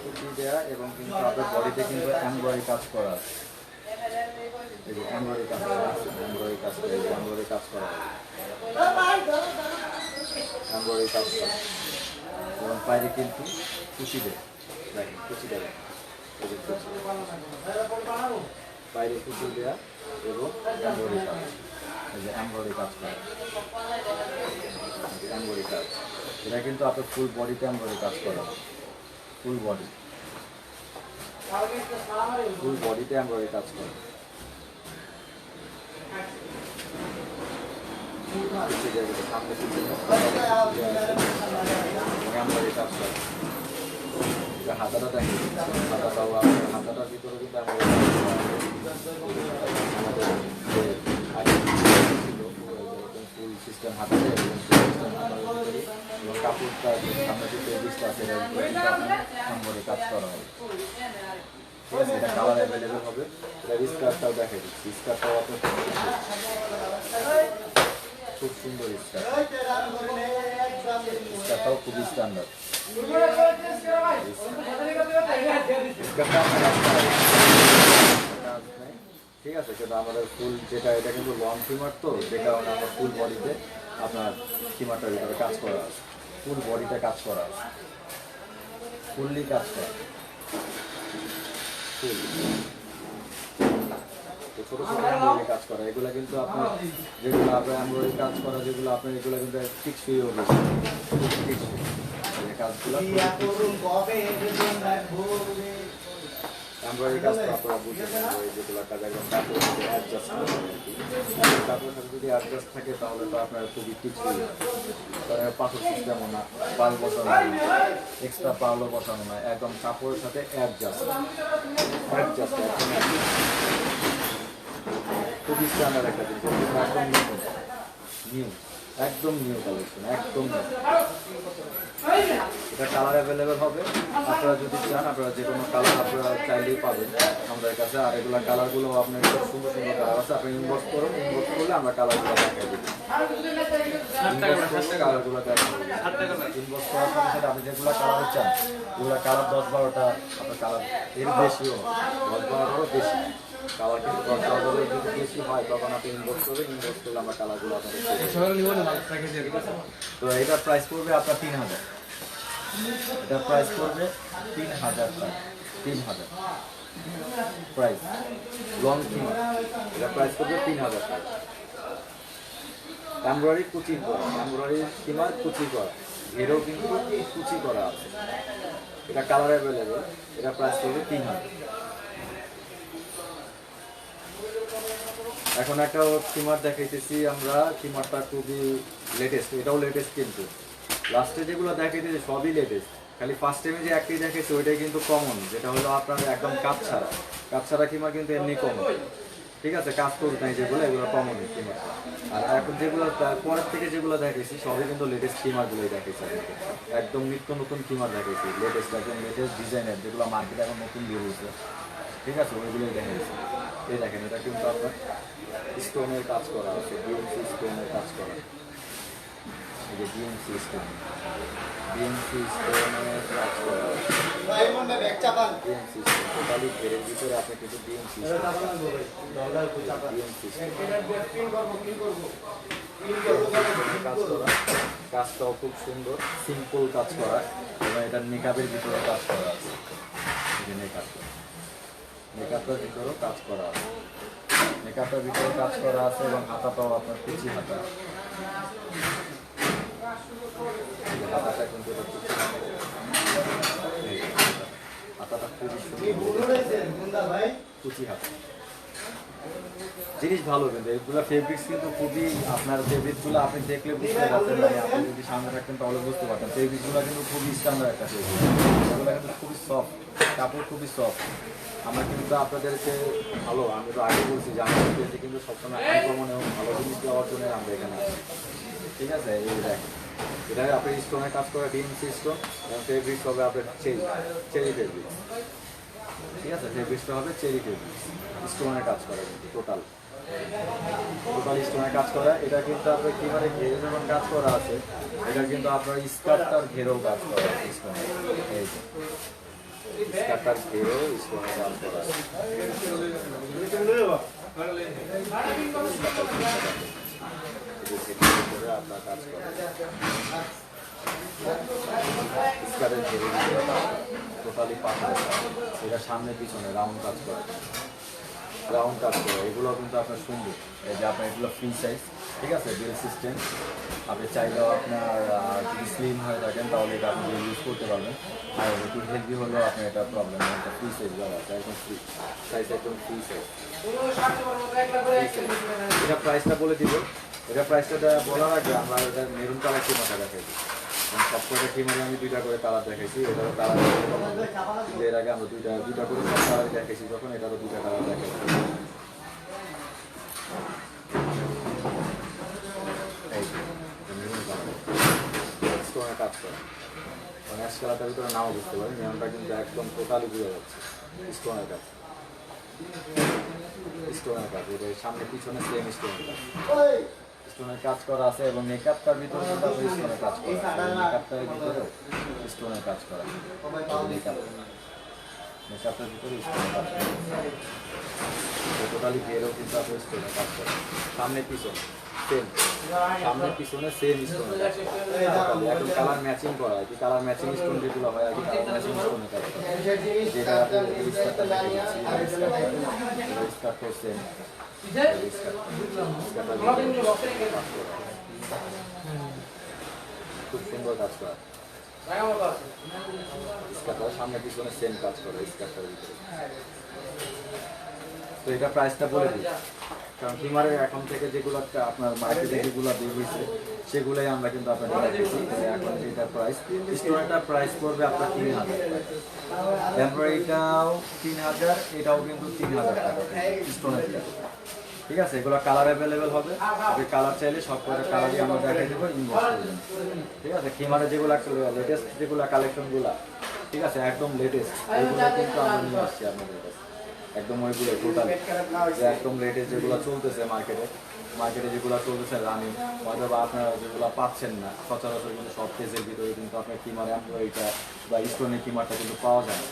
কুচি দেওয়া এবং কিন্তু আপনার বডিতে কিন্তু এমব্রয়ডারি কাজ করা আছে। এই যে এমব্রয়ডারি কাজ করা আছে, এমব্রয়ডারি কাজ করা, এমব্রয়ডারি কাজ করা, এমব্রয়ডারি কাজ করা এবং বাইরে কিন্তু কুচি দেয়, দেখেন কুচি দেয়, এই যে কুচি বাইরে কুচি দেওয়া এবং এমব্রয়ডারি কাজ, এই যে এমব্রয়ডারি কাজ করা, এমব্রয়ডারি কাজ। এটা কিন্তু আপনার ফুল বডিতে এমব্রয়ডারি কাজ করা, ফুল বডিতে এমব্রয়ডারি কাজ করা। সামনে এমব্রয়ডারি কাজ করা, হাতাটা দেখেন, হাতাটাও হাতাটার ভিতরে কিন্তু ফুল সিস্টেম হাতাতে এবং কাপড়টা সামনে যে ফেব্রিক্সটা আছে এমব্রয়ডারি কাজ করা হবে। ঠিক আছে, এটা কালার অ্যাভেলেবেল হবে। এটা স্কার্টটাও দেখে দিচ্ছি, স্কার্টটাও আপনার খুব সুন্দর স্কার্ট, স্কার্টটাও খুবই স্ট্যান্ডার্ড। ঠিক আছে, সেটা আমাদের ফুল যেটা, এটা কিন্তু লং ট্রিমার, তো যে কারণে আমরা ফুল বডিতে আপনার ট্রিমারটার ভিতরে কাজ করা আছে, ফুল বডিতে কাজ করা আছে, ফুললি কাজ করা, ফুল ছোটো ছোটো এমব্রয়ডারি কাজ করা। এগুলো কিন্তু আপনার যেগুলো আপনার এমব্রয়ডারি কাজ করা, যেগুলো আপনার এগুলো কিন্তু টিকসই হবে, কাজগুলো এমব্রয়ডারি কাজ তো আপনারা বুঝেন, যেগুলো কাজ একদম কাপড়ের সাথে অ্যাডজাস্ট করে, কাপড়ের সাথে যদি অ্যাডজাস্ট থাকে তাহলে তো আপনার খুবই টিকসই, পাথর সিস্টেমও না, পাল বসানো না, এক্সট্রা পালও বসানো না, একদম কাপড়ের সাথে অ্যাডজাস্ট খুবই স্ট্যান্ডার্ড একটা জিনিস, একদম নিউ কালেকশন, একদম এটা কালার অ্যাভেলেবেল হবে। আপনারা যদি চান আপনারা যে কোনো কালার আপনারা চাইলেই পাবেন আমাদের কাছে। আর এগুলো কালারগুলো আপনার খুব সুন্দর সুন্দর কালার আছে, আপনি ইনবক্স করুন, ইনবক্স করলে আমরা কালারগুলো দেখাই দিই, কালারগুলো দেখাই ইনবক্স করার সাথে সাথে আপনি যেগুলো কালার চান ওগুলো কালার 10-12টা আপনার কালার এর বেশিও 10-12টারও বেশি কালার, কিন্তু 10-12টারও যদি বেশি হয় তখন আপনি ইনবক্স করবেন, ইনবক্স করলে আমরা কালারগুলো আপনাদের। তো এটার প্রাইস পড়বে আপনার 3000, এটা প্রাইস পড়বে 3000 টাকা, 3000 প্রাইস লং কিমা, এটা প্রাইস পড়বে 3000 টাকা। এমব্রয়ডারি কুচি করা, এমব্রয়ডারি কিমার কুচি করা, ঘেরেও কিন্তু কুচি করা আছে, এটা কালার অ্যাভেলেবেল, এটা প্রাইস পড়বে 3000। এখন একটা কিমার দেখাইতেছি আমরা, কিমারটা খুবই লেটেস্ট, এটাও লেটেস্ট, কিন্তু লাস্টে যেগুলো দেখাইতেছি সবই লেটেস্ট, খালি ফার্স্ট টাইমে যে একটি দেখেছি ওইটাই কিন্তু কমন, যেটা হলো আপনার একদম কাপ ছাড়া কিমা কিন্তু এমনি কমন। ঠিক আছে, কাজ করতে নাই যেগুলো এগুলো কমন কিমা। আর এখন যেগুলো পরের থেকে যেগুলো দেখেছি সবই কিন্তু লেটেস্ট কিমারগুলোই দেখেছি, একদম নিত্য নতুন কিমার দেখেছি, লেটেস্ট একদম লেটেস্ট ডিজাইনের যেগুলো মার্কেটে এখন নতুন বের হয়েছে। ঠিক আছে, ওইগুলোই দেখেছি। এই দেখেন এটা কিন্তু আপনার স্টোনের কাজ করা আছে, ডিএমসি স্টোনের কাজ করা। এই যে ডিএমসি স্টোনের কাজ করা আছে। ডিএমসি স্টোন টোটালি ঘেরের ভিতরে আপনি কিন্তু ডিএমসি কাজ করা, কাজটাও খুব সুন্দর, সিম্পল কাজ করা, এবং এটা মেকআপের ভিতরে কাজ করা আছে। যে মেকআপের ভিতরেও কাজ করা আছে, মেকআপের ভিতরে কাজ করা আছে, এবং হাতাটাও আপনার কুচি হাতা। হাতাটা কিন্তু হাতাটা খুবই সুন্দর, কুচি হাতা। জিনিস ভালো, কিন্তু এগুলো ফেব্রিক্স কিন্তু খুবই, আপনার ফেব্রিকগুলো আপনি দেখলে বুঝতে পারছেন, মানে আপনি যদি সামনে রাখতেন তাহলে বুঝতে পারতেন। ফেব্রিকগুলো কিন্তু খুবই স্ট্যান্ডার্ড একটা ফেব্রিক, এগুলো কিন্তু খুবই সফট, কাপড় খুবই সফট। আমরা কিন্তু আপনাদেরকে ভালো, আমি তো আগে বলছি যে আমাদের দেশে কিন্তু সবসময় আনকমন এবং ভালো জিনিস দেওয়ার জন্য আমরা এখানে আসি। ঠিক আছে, এই দেখেন এটা আপনি স্টোনের কাজ করে ডিএমসি স্টোন, এবং ফেব্রিক্স হবে আপনার চেরি ফেব্রিক্স। ঠিক আছে, ফেব্রিক্সটা হবে চেরি ফেব্রিক্স, স্টোনের কাজ করে কিন্তু টোটাল স্টোনের কাজ করা। এটা কিন্তু আপনার কিভাবে ঘেরে যখন কাজ করা আছে, এটা কিন্তু আপনার স্কার্টটার ঘেরেও কাজ করা আছে স্টোনের। এই যে স্কার্টটার ঘেরেও স্টোনের কাজ করা আছে। আপনার কাজ করা স্কার্টের ঘেরে টোটালি পাথর, এটা সামনে পিছনে রাউন্ড কাজ করে, এগুলো কিন্তু আপনার সুন্দর। এই যে আপনার এগুলো ফ্রি সাইজ, ঠিক আছে, বেল সিস্টেম। আপনি চাইলেও আপনার যদি স্লিম হয়ে থাকেন তাহলে এটা আপনি ইউজ করতে পারবেন, আর একটু হেলদি হলেও আপনার এটা প্রবলেম নেই। এটা ফ্রি সাইজ দেওয়া আছে, একদম ফ্রি সাইজ, একদম ফ্রি সাইজ। এটা প্রাইসটা বলে দিব, এটা প্রাইসটা বলার আগে আমরা এটা মেরুন কালার কিমাটা দেখাইছি, সবকটা কিমারে আমি দুইটা করে কালার দেখাইছি। এটারও কালার এর আগে আমরা দুইটা করে সব কালার দেখাইছি, যখন এটারও দুইটা কালার দেখাইছি। স্টোনের কাজ করা, মানে অ্যাশ কালারটার ভিতরে নাও বুঝতে পারি, নিয়মটা কিন্তু একদম টোটালি বোঝা যাচ্ছে। স্টোনের কাজ, এটা সামনে পিছনে সেম স্টোনের কাজ, স্টোনের কাজ করা আছে, এবং মেকআপটার ভিতরে কিন্তু স্টোনের কাজ করা আছে। মেকআপটার ভিতরে স্টোনের কাজ করা, মেকআপের ভিতরে স্টোনের কাজ করা, টোটালি বেরও কিন্তু আপনার স্টোনের কাজ করা। সামনে পিছনে সেম, সামনে পিছনে সেম স্টোনের কাজ করা, এখন কালার ম্যাচিং করা, আর কি কালার ম্যাচিং স্টোন যেগুলো হয় আর কি, কালার ম্যাচিং স্টোনের কাজ করা। যেটা স্কার্টটাও সেম, খুব সুন্দর কাজ করা, স্কার্টটার সামনে পিছনে সেম কাজ করে স্কার্টটার ভিতরে। তো এটা প্রাইসটা বলে দিই, কারণ হিমারের এখন থেকে যেগুলো আপনার মার্কেটে যেগুলো বের হয়েছে সেগুলোই আমরা কিন্তু আপনাদের দেখেছি। এখন এটার প্রাইস, স্টোনটার প্রাইস পড়বে আপনার 3000, টেম্পোরারিটাও 3000, এটাও কিন্তু 3000 টাকা স্টোনের। ঠিক আছে, এগুলো কালার অ্যাভেলেবেল হবে, আপনি কালার চাইলে সব কটা কালারই আমরা দেখাই দেবো, ইনবক্স করবেন। ঠিক আছে, হিমারে যেগুলো লেটেস্ট যেগুলো কালেকশনগুলো, ঠিক আছে, একদম লেটেস্ট, এইগুলো কিন্তু আমরা নিয়ে আসছি আপনাদের কাছে, একদম ওইগুলো টোটাল একদম লেটেস্ট যেগুলো চলতেছে মার্কেটে যেগুলো চলতেছে রানিং, হয়তো বা আপনারা যেগুলো পাচ্ছেন না সচরাচর, কিন্তু সব কেসের ভিতরে কিন্তু আপনার কিমারে এমব্রয়ডারিটা বা স্টোনের কিমারটা কিন্তু পাওয়া যায় না।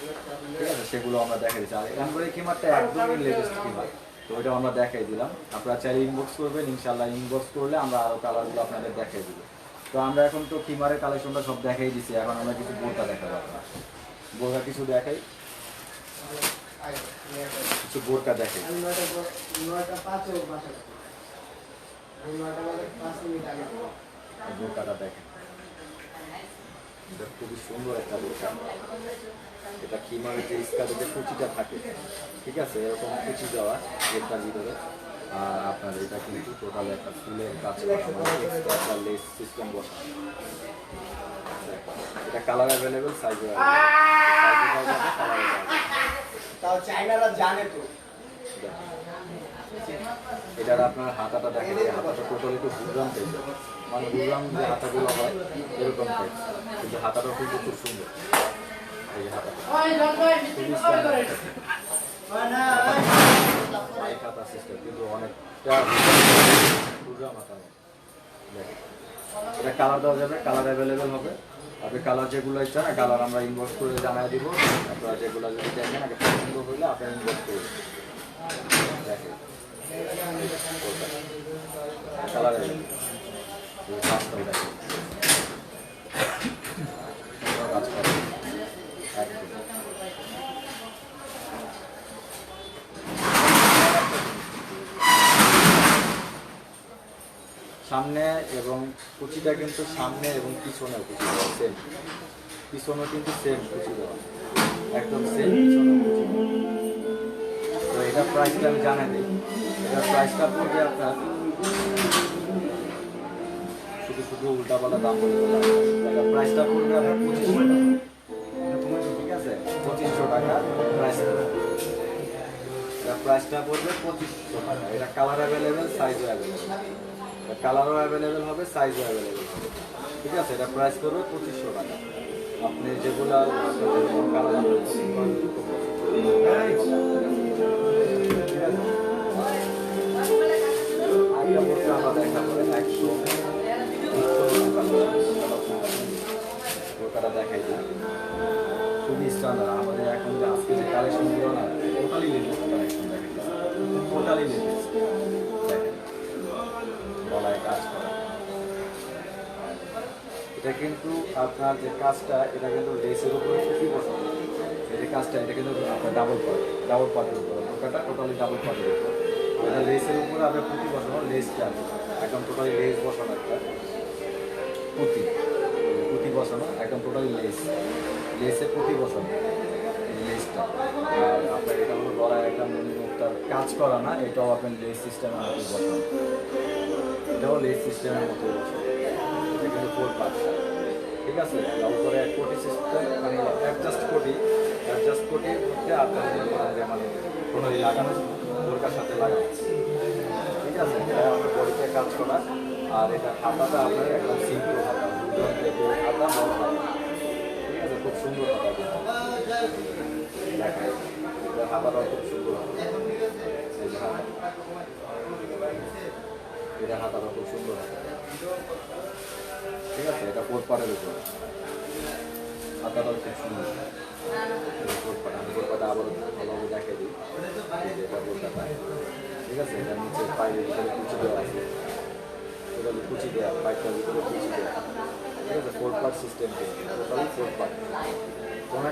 ঠিক আছে, সেগুলো আমরা দেখাই দিচ্ছি। আর এমব্রয়ডারি কিমারটা একদমই লেটেস্ট কিমার, তো ওইটা আমরা দেখাই দিলাম। আপনারা চাইলে ইনবক্স করবেন, ইনশাল্লাহ ইনবক্স করলে আমরা আরও কালারগুলো আপনাদের দেখাই দিব। তো আমরা এখন তো কিমারের কালেকশনটা সব দেখাই দিচ্ছি, এখন আমরা কিছু বোরকা দেখাবো। আপনার বোরকা কিছু দেখাই, কিছু বোরকা দেখাই। বোরকাটা দেখেন, এটা খুবই সুন্দর একটা বোরকা। এটা কিমারের যে স্কার্টের যে কুচিটা থাকে, ঠিক আছে, এরকম কুচি দেওয়া এটার ভিতরে। আর আপনার এটা কিন্তু টোটাল একটা ফুলের কাজ করা, মানে এক্সট্রা লেস সিস্টেম বসা। এটা কালার অ্যাভেলেবেল, সাইজ তাও চাইনারা জানে তো। এটার আপনার হাতাটা দেখেন, হাতাটা টোটালি তো বুড়াম টাইপের, মানে বুড়াম যে হাতাগুলো হয় এরকম টাইপ, কিন্তু হাতাটা কিন্তু খুব সুন্দর। এই যে হাতাটা হাতা সিস্টেম, কিন্তু অনেকটা বুড়াম হাতা। এটা কালার দেওয়া যাবে, কালার অ্যাভেলেবেল হবে। আপনি কালার যেগুলো ইচ্ছা না কালার আমরা ইনবক্স করে জানাই দিব। আপনারা যেগুলো যদি দেখেন আগে পছন্দ হইলে আপনারা ইনবক্স করে দেখেন কালার কাজটাও দেখেন কাজ করে একদম। সামনে এবং কুচিটা কিন্তু সামনে এবং পিছনেও কুচি দেওয়া সেম, পিছনেও কিন্তু সেম কুচি দেওয়া, একদম সেম পিছনেও কুচি দেওয়া। তো এটার প্রাইসটা আমি জানাই দিই। এটার প্রাইসটা পড়বে আপনার শুধু শুধু উল্টাপাল্টা দাম বলে এটার প্রাইসটা পড়বে আপনার 2500 টাকা। ঠিক আছে, 2500 টাকা প্রাইস পড়বে। এটার প্রাইসটা পড়বে 2500 টাকা। এটা কালার অ্যাভেলেবেল, সাইজও অ্যাভেলেবেল, কালারও অ্যাভেলেবেল হবে, সাইজও অ্যাভেলেবেল হবে। ঠিক আছে, এটা প্রাইস করবে 2500 টাকা। আপনি যেগুলা কালার আমরা দেখাবো একদম ওটা দেখাই দিই, খুবই স্ট্যান্ডার্ড। আমাদের এখন যে আজকে যে কালেকশনগুলো না টোটালি লেটেস্ট কালেকশন দেখেন, টোটালি লেটেস্ট দেখেন, গলায় কাজ করা। এটা কিন্তু আপনার যে কাজটা এটা কিন্তু লেসের উপরে 50%। এই যে কাজটা এটা কিন্তু আপনার ডাবল পার্টের উপর, ওটা টোটালি ডাবল পার্টের উপর। এটা লেসের উপরে আপনার 50% লেসটা একদম টোটালি লেস বসানো, একটা পুঁতি বসানো একদম টোটালি লেসে পুঁতি বসানো লেসটা। আর আপনার এটা হলো গলায় একদম তার কাজ করা না, এটাও আপনার লেস সিস্টেমের মতো বসানো, এটাও লেস সিস্টেমের মতো বসানো। এটা কিন্তু 4 পার্ট। ঠিক আছে, উপরে কোটি সিস্টেম মানে অ্যাডজাস্ট কোটি মধ্যে আপনার মানে কোনো লাগানো বোরকার সাথে লাগানো। ঠিক আছে, এটা আপনার বডিতে কাজ করা। আর এটা হাতাটা আপনার একদম সিম্পল হাতা, হাতা বড় হাতা। ঠিক আছে, খুব সুন্দর হাতা কিন্তু দেখায়, হাতাটাও খুব সুন্দর হাতা। এটা হাতাটা খুব সুন্দর হাতা। ঠিক আছে, এটা 4 পার্টের উপর, হাতাটাও খুব সুন্দর 4 পার্ট। আমি 4 পার্টে আবার ভালোভাবে দেখাই দিই। এটা বোরকাটা। ঠিক আছে, এটার নিচে পায়ের ভিতরে কুচি দেওয়া আছে, টোটালি কুচি দেওয়া, পাইপটার ভিতরে কুচি দেওয়া। ঠিক আছে, 4 পার্ট সিস্টেম, টোটালি 4 পার্ট। কোনো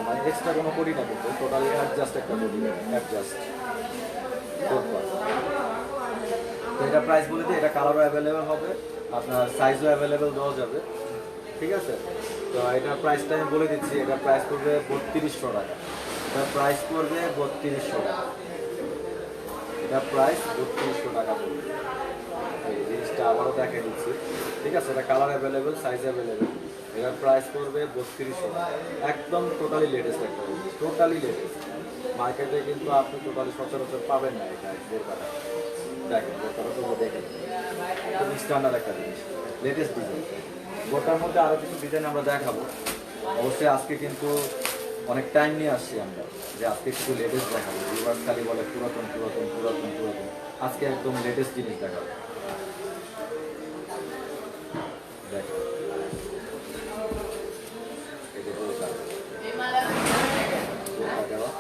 মানে এক্সট্রা কোনো করি না, কিন্তু টোটালি অ্যাডজাস্ট একটা করি, অ্যাডজাস্ট 4 পার্ট। তো এটা প্রাইস বলে দিই, এটা কালারও অ্যাভেলেবেল হবে, আপনার সাইজও অ্যাভেলেবেল দেওয়া যাবে। ঠিক আছে, তো এটার প্রাইসটা আমি বলে দিচ্ছি। এটা প্রাইস করবে 3200 টাকা। এটা প্রাইস করবে 3200 টাকা। এটা প্রাইস 3200 টাকা পড়বে। এই জিনিসটা আবারও দেখে দিচ্ছি। ঠিক আছে, এটা কালার অ্যাভেলেবেল, সাইজ অ্যাভেলেবেল। এটার প্রাইস করবে 3200 টাকা। একদম টোটালি লেটেস্ট একটা, টোটালি লেটেস্ট। মার্কেটে কিন্তু আপনি টোটালি সচরাচর পাবেন না এটা বোরকাটা। দেখেন বোরকাটা তো দেখেন, খুব স্ট্যান্ডার্ড একটা জিনিস, লেটেস্ট ডিজাইন। বোরকার মধ্যে আরও কিছু ডিজাইন আমরা দেখাবো। অবশ্যই আজকে কিন্তু অনেক টাইম নিয়ে আসছি আমরা, যে আজকে কিছু লেটেস্ট দেখাবো। ভিউয়ার্স খালি বলে পুরাতন পুরাতন পুরাতন পুরাতন, আজকে একদম লেটেস্ট জিনিস দেখাবো। দেখো এই যে বোরকা দেওয়া,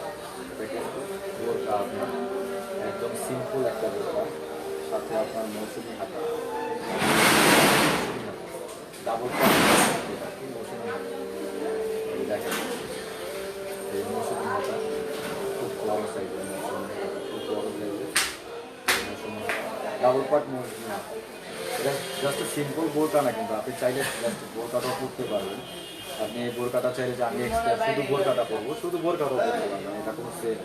এটা কিন্তু বোরকা আপনার একদম সিম্পল একটা বোরকা, সাথে আপনার মৌসুমি হাতা, ডাবল মৌসুমি হাতা। দেখেন এই মৌসুমি হাতা খুব বড় সাইজের, খুব বড় সাইজের মৌসুমি হাতা, ডাবল পার্ট মৌসুমি হাতা। এটা জাস্ট সিম্পল বোরকা না, কিন্তু আপনি চাইলে জাস্ট বোরকাটাও পরতে পারবেন। আপনি এই বোরকাটা চাইলে যে আমি এক্সট্রা শুধু বোরকাটা পরবো, শুধু বোরকাটাও পরতে পারবেন, এটা কোনো সেট।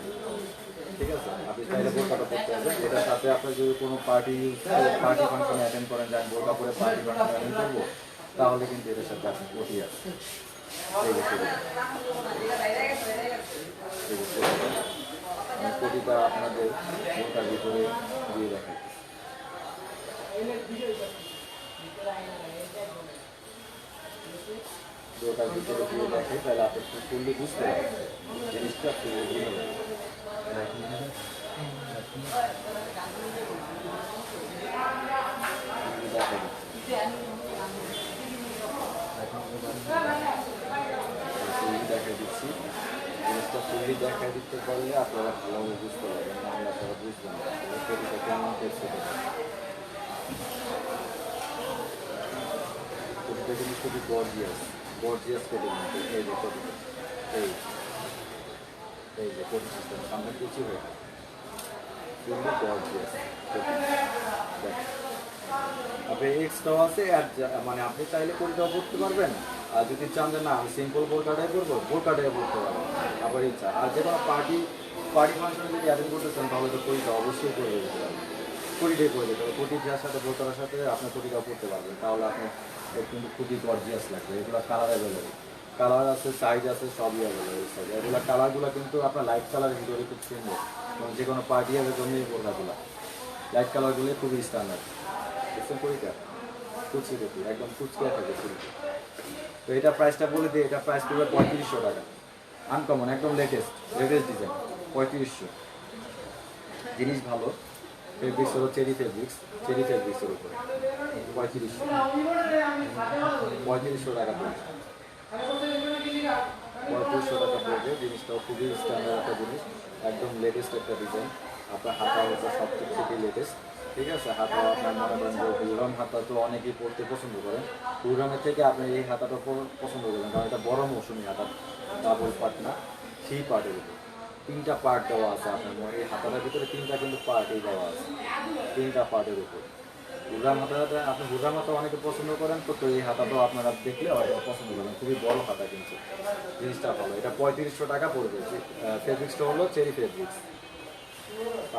ঠিক আছে, আপনি চাইলে বোরকাটা পরতে পারবেন। এটার সাথে আপনার যদি কোনো পার্টি ফাংশনে অ্যাটেন্ড করেন, যে আমি বোরকা পরে পার্টি ফাংশনে অ্যাটেন্ড করবো, তাহলে কিন্তু এটার সাথে আপনি পটি আছে। এই যে কোটি। এই যে কোটিটা। আমি কোটিটা আপনাদের বোরকার ভিতরে দিয়ে দেখাই। বোরকার ভিতরে দিয়ে দেখাই, তাহলে আপনি ফুললি বুঝতে পারবেন জিনিসটা খুবই ভালো। দেখা দিচ্ছি জিনিসটা ফুললি দেখা দিতে পারলে আপনারা ভালোভাবে বুঝতে পারবেন, না হলে আপনারা বুঝবেন না কোটিটা কেমন করছে। কোটিটা কিন্তু খুবই গর্জিয়াস কোটির মধ্যে। এই যে কোটিটা, এই যে কোটি সিস্টেম সামনে কিছু হয়ে থাকে, খুবই গর্জিয়াস কোটি। দেখেন আপনি এক্সট্রাও আছে, আর মানে আপনি চাইলে কোটিটাও পড়তে পারবেন, আর যদি চান যে না আমি সিম্পল বোরকাটাই করবো, বোরকাটাই পড়তে পারবেন আবার ইচ্ছা। আর যে কোনো পার্টি ফাংশনে যদি অ্যাটেন্ড করতে চান তাহলে তো কোটিটা অবশ্যই করে দিতে পারবেন, কোটিটাই করে দিতে হবে। কোটির যার সাথে বোরকাটার সাথে আপনার কোটিটাও পড়তে পারবেন, তাহলে আপনি কিন্তু খুবই গর্জিয়াস লাগবে। এগুলো কালার অ্যাভেলেবেল, কালার আছে, সাইজ আছে, সবই অ্যাভেলেবেল সাইজ। এগুলো কালারগুলো কিন্তু আপনার লাইট কালার ভিতরে খুব সুন্দর, এবং যে কোনো পার্টি হবে জন্য এই বোরকাগুলো লাইট কালারগুলো খুবই স্ট্যান্ডার্ড। দেখছেন কোটিটা কুচি দেখি একদম কুচকে থাকে কোটিটা। তো এটা প্রাইসটা বলে দিই, এটা প্রাইস পড়বে 3500 টাকা। আনকমন, একদম লেটেস্ট ডিজাইন, 3500। জিনিস ভালো, ফেব্রিক্স হলো চেরি ফেব্রিক্সের উপরে 3500 টাকা পড়বে। 3500 টাকা পড়বে। জিনিসটাও খুবই স্ট্যান্ডার্ড একটা জিনিস, একদম লেটেস্ট একটা ডিজাইন। আপনার হাতা হচ্ছে সব থেকে লেটেস্ট, ঠিক আছে। হাতা আপনার মনে করেন যে হুররাম হাতা তো অনেকেই পরতে পছন্দ করেন, হুররামের থেকে আপনি এই হাতাটা পছন্দ করেন, কারণ এটা বড় মৌসুমি হাতা, ডাবল পার্ট না, 3 পার্টের উপর 3টা পার্ট দেওয়া আছে। আপনার এই হাতাটার ভিতরে 3টা কিন্তু পার্টই দেওয়া আছে, 3টা পার্টের উপর। হুররাম হাতাটা আপনি হুররাম হাতা অনেকে পছন্দ করেন, তো এই হাতাটাও আপনারা দেখলে হয়তো পছন্দ করেন, খুবই বড় হাতা কিন্তু জিনিসটা ভালো। এটা 3500 টাকা পড়বে। ফেব্রিক্সটা হলো চেরি ফেব্রিক্স।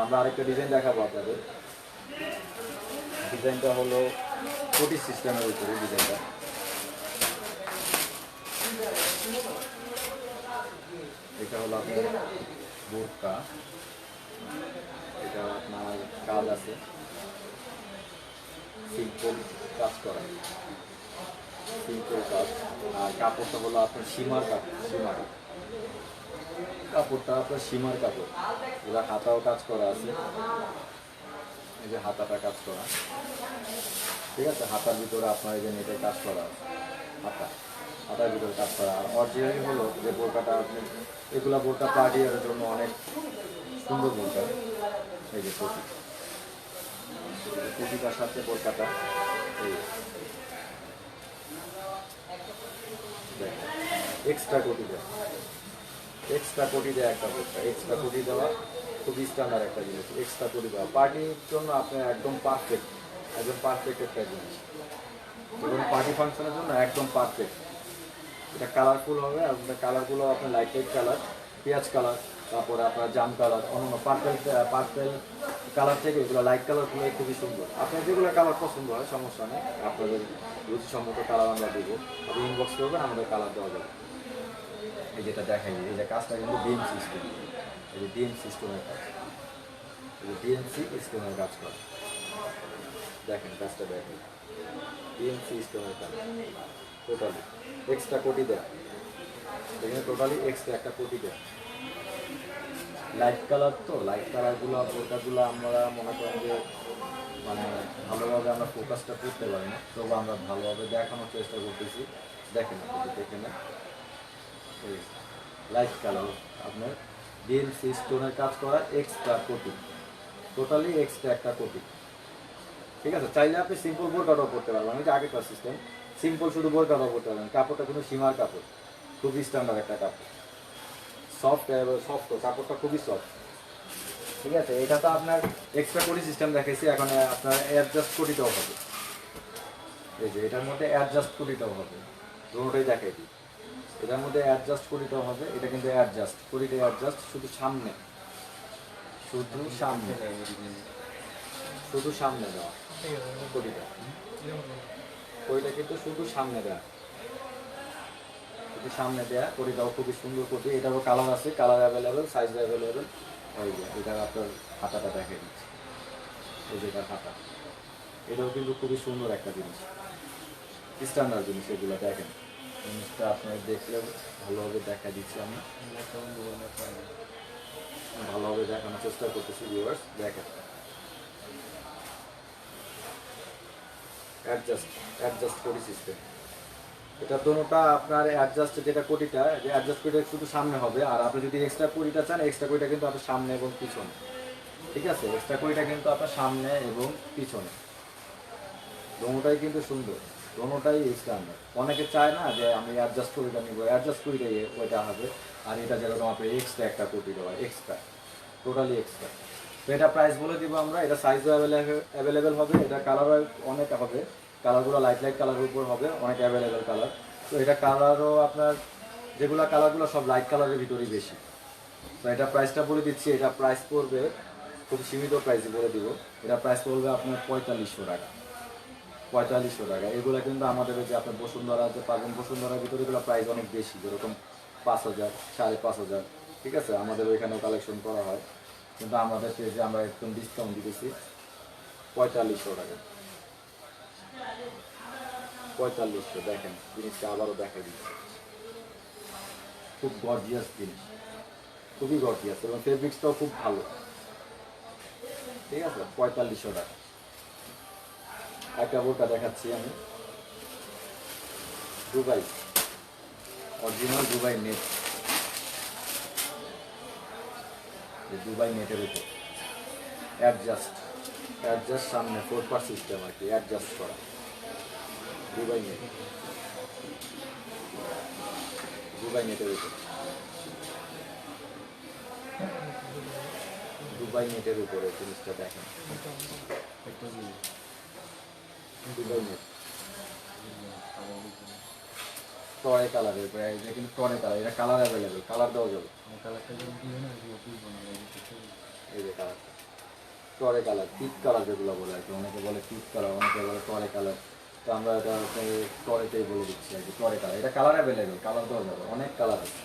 আমরা আরেকটা ডিজাইন দেখাবো আপনাদের। ডিজাইনটা হলো কোটি সিস্টেমের উপরে ডিজাইনটা। এটা হলো আপনার বোরকা, এটা আপনার কাজ আছে সিম্পল কাজ করা, সিম্পল কাজ। আর কাপড়টা হলো আপনার সীমার কাপড়, কাপড়টা আপনার সীমার কাপড়। এবার হাতাও কাজ করা আছে, এই যে হাতাটা কাজ করা, ঠিক আছে। হাতার ভিতরে আপনার এই যে নেটের কাজ করা আছে, হাতার ভিতরে কাজ করা। আর অরিজিনালি হলো যে বোরকাটা আপনি এগুলা বোরকা পার্টির জন্য অনেক সুন্দর বোরকা। এই যে কোটিটার সাথে বোরকাটা এই এক্সট্রা কোটি দেয় একটা বোরকা, এক্সট্রা কোটি দেওয়া খুবই স্ট্যান্ডার্ড একটা জিনিস। এক্সট্রা কোটি দেওয়া পার্টির জন্য আপনার একদম পারফেক্ট একটা জিনিস, এবং পার্টি ফাংশনের জন্য একদম পারফেক্ট। এটা কালারফুল হবে, আর কালারগুলো আপনার লাইট কালার, পেঁয়াজ কালার, তারপরে আপনার জাম কালার, অন্য পার্পেল কালার থেকে এগুলো লাইট কালারগুলো খুবই সুন্দর। আপনার যেগুলো কালার পছন্দ হয় সমস্যা নেই, আপনাদের রুচিসম্মত কালার আমরা দেবো, আপনি ইনবক্স করবেন, আমাদের কালার দেওয়া যাবে। এই যেটা দেখাই, এই যে কাজটা কিন্তু ডিএম সিস্টেম, এই যে ডিএম সিস্টেমের কাজ, এই যে ডিএমসি সিস্টেমের কাজ করে। দেখেন কাজটা দেখেন, ডিএমসি সিস্টেমের কাজ টোটালি এক্সট্রা কোটি দেয়, এখানে টোটালি এক্সট্রা একটা কোটি দেয়। লাইট কালার, তো লাইট কালারগুলো বোরকাগুলো আমরা মনে করেন যে মানে ভালোভাবে আমরা ফোকাসটা করতে পারি না, তবু আমরা ভালোভাবে দেখানোর চেষ্টা করতেছি। দেখেন আপনি দেখে নেন, লাইট কালার আপনার ডিএমসি স্টোনের কাজ করা এক্সট্রা কোটি, টোটালি এক্সট্রা একটা কোটি, ঠিক আছে। চাইলে আপনি সিম্পল বোরকাটাও করতে পারবেন, এটা আগেকার সিস্টেম, সিম্পল শুধু বোরকাটাও করতে পারবেন। কাপড়টা কিন্তু সীমার কাপড়, খুবই স্ট্যান্ডার্ড একটা কাপড়, সফট কাপড়টা খুবই সফট, ঠিক আছে। এটা তো আপনার এক্সট্রা কোটি সিস্টেম দেখাইছি, এখন আপনার অ্যাডজাস্ট কোটিটাও হবে। এই যে এটার মধ্যে অ্যাডজাস্ট কোটিটাও হবে, দুটোটাই দেখাই দিই। এটার মধ্যে অ্যাডজাস্ট কোটিটাও হবে, এটা কিন্তু অ্যাডজাস্ট কোটিটা, অ্যাডজাস্ট শুধু সামনে দেওয়া কোটিটা কিন্তু শুধু সামনে দেওয়া, কিন্তু সামনে দেয়া কোটিটাও খুবই সুন্দর কোটি, এটারও কালার আছে, কালার অ্যাভেলেবেল, সাইজ অ্যাভেলেবেল। এই যে এটা আপনার হাতাটা দেখে দিচ্ছি, এই যে এটার হাতা, এটাও কিন্তু খুবই সুন্দর একটা জিনিস, স্ট্যান্ডার্ড জিনিস। এগুলো দেখেন, জিনিসটা আপনার দেখলে ভালোভাবে দেখা দিচ্ছি, আমি ভালোভাবে দেখানোর চেষ্টা করতেছি ভিউয়ার্স। দেখেন অ্যাডজাস্ট কোটি সিস্টেম, এটা দোনোটা আপনার অ্যাডজাস্ট, যেটা কোটিটা যে অ্যাডজাস্ট কোটিটা শুধু সামনে হবে, আর আপনি যদি এক্সট্রা কোটিটা চান, এক্সট্রা কোটিটা কিন্তু আপনার সামনে এবং পিছনে, ঠিক আছে? এক্সট্রা কোটিটা কিন্তু আপনার সামনে এবং পিছনে দোনোটাই কিন্তু সুন্দর, দোনোটাই স্ট্যান্ডার্ড। অনেকে চায় না যে আমি অ্যাডজাস্ট কোটিটা নিব, অ্যাডজাস্ট কোটিটা ওইটা হবে, আর এটা যেরকম আপনার এক্সট্রা একটা কোটি দেওয়া, এক্সট্রা, টোটালি এক্সট্রা। তো এটা প্রাইস বলে দিব আমরা, এটা সাইজও অ্যাভেলেবেল হবে, এটা কালারও অনেক হবে, কালারগুলো লাইট লাইট কালারের উপর হবে, অনেক অ্যাভেলেবেল কালার। তো এটা কালারও আপনার যেগুলো কালারগুলো সব লাইট কালারের ভিতরেই বেশি। তো এটা প্রাইসটা বলে দিচ্ছি, এটা প্রাইস পড়বে খুব সীমিত প্রাইসে বলে দিব, এটা প্রাইস পড়বে আপনার 4500 টাকা, 4500 টাকা। এগুলো কিন্তু আমাদের যে আপনার বসুন্ধরা যে পাবেন, বসুন্ধরার ভিতরে এগুলো প্রাইস অনেক বেশি, যেরকম 5000, 5500, ঠিক আছে? আমাদের ওইখানেও কালেকশন করা হয়, কিন্তু আমাদের পেজে আমরা একদম ডিসকাউন্ট দিতেছি 4500 টাকা, 4500। দেখেন জিনিসটা আবারও দেখা দিচ্ছি, খুব গর্জিয়াস জিনিস, খুবই গর্জিয়াস, এবং ফেব্রিক্সটাও খুব ভালো, ঠিক আছে? 4500 টাকা। একটা বোরকা দেখাচ্ছি আমি, Dubai, original Dubai net, Dubai নেটের উপর অ্যাডজাস্ট সামনে 4 পার্ট সিস্টেম আর কি, অ্যাডজাস্ট করা দুবাই নেট, দুবাই নেটের উপর, দুবাই নেটের উপরে জিনিসটা দেখেন, দুবাই নেট টরে কালারের, এটা কিন্তু টরে কালার, এটা কালার অ্যাভেলেবেল, কালার দেওয়া যাবে, এই যে কালার, টরে কালার, পিক কালার যেগুলো বলে আর কি, অনেকে বলে পিক কালার, অনেকে বলে টরে কালার। তো আমরা এটা টরেতেই বলে দিচ্ছি আর কি, টরে কালার। এটা কালার অ্যাভেলেবেল, কালার দেওয়া যাবে, অনেক কালার আছে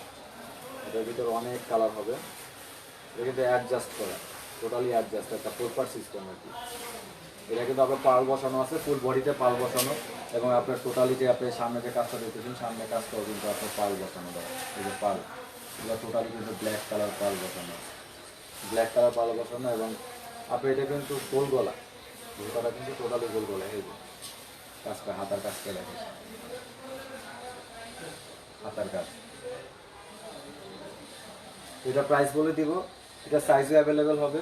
এটার ভিতরে, অনেক কালার হবে। এটা কিন্তু অ্যাডজাস্ট করা, টোটালি অ্যাডজাস্ট, একটা 4 পার্ট সিস্টেম আর কি। এটা কিন্তু আপনার পাল বসানো আছে, ফুল বডিতে পাল বসানো, এবং আপনার টোটালি যে আপনি সামনে যে কাজটা দেখতেছেন, সামনে কাজটাও কিন্তু আপনার পাল বসানো দেয়, এই যে পাল, এগুলো টোটালি কিন্তু ব্ল্যাক কালার পাল বসানো, ব্ল্যাক কালার পাল বসানো। এবং আপনি এটা কিন্তু গোল গলা, জুতাটা কিন্তু টোটালি গোল গলা, এই যে কাজটা, হাতার কাজটা দেখেন, হাতার কাজ। এটা প্রাইস বলে দিব, এটা সাইজও অ্যাভেলেবেল হবে,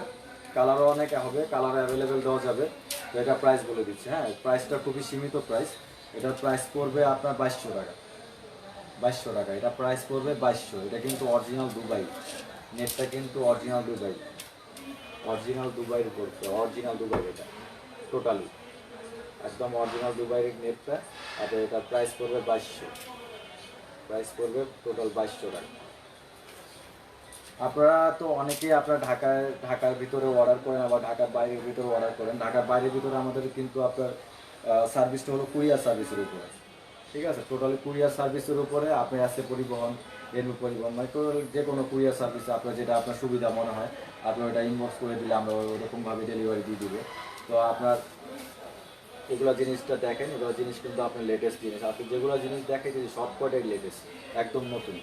কালারও অনেক হবে, কালার অ্যাভেলেবেল দেওয়া যাবে। তো এটা প্রাইস বলে দিচ্ছি, হ্যাঁ প্রাইসটা খুবই সীমিত প্রাইস, এটার প্রাইস পড়বে আপনার 2200 টাকা, 2200 টাকা, এটা প্রাইস পড়বে 2200। এটা কিন্তু অরিজিনাল দুবাই নেটটা, কিন্তু অরিজিনাল দুবাই, অরিজিনাল দুবাইয়ের উপর, অরিজিনাল দুবাই, এটা টোটালি একদম অরিজিনাল দুবাইয়ের নেটটা। আর এটার প্রাইস পড়বে 2200, প্রাইস পড়বে টোটাল 2200 টাকা। আপনারা তো অনেকেই আপনার ঢাকার ভিতরে অর্ডার করেন, আবার ঢাকার বাইরের ভিতরে অর্ডার করেন। ঢাকার বাইরের ভিতরে আমাদের কিন্তু আপনার সার্ভিসটা হলো কুরিয়ার সার্ভিসের উপরে, ঠিক আছে? টোটালি কুরিয়ার সার্ভিসের উপরে আপনি আসে পরিবহন, রেনু পরিবহন, মানে টোটাল যে কোনো কুরিয়ার সার্ভিসে আপনার যেটা আপনার সুবিধা মনে হয়, আপনি ওটা ইনবক্স করে দিলে আমরা ওরকমভাবে ডেলিভারি দিয়ে দিব। তো আপনার এগুলো জিনিসটা দেখেন, এগুলো জিনিস কিন্তু আপনার লেটেস্ট জিনিস, আপনি যেগুলো জিনিস দেখেন সব কটাই লেটেস্ট, একদম নতুন,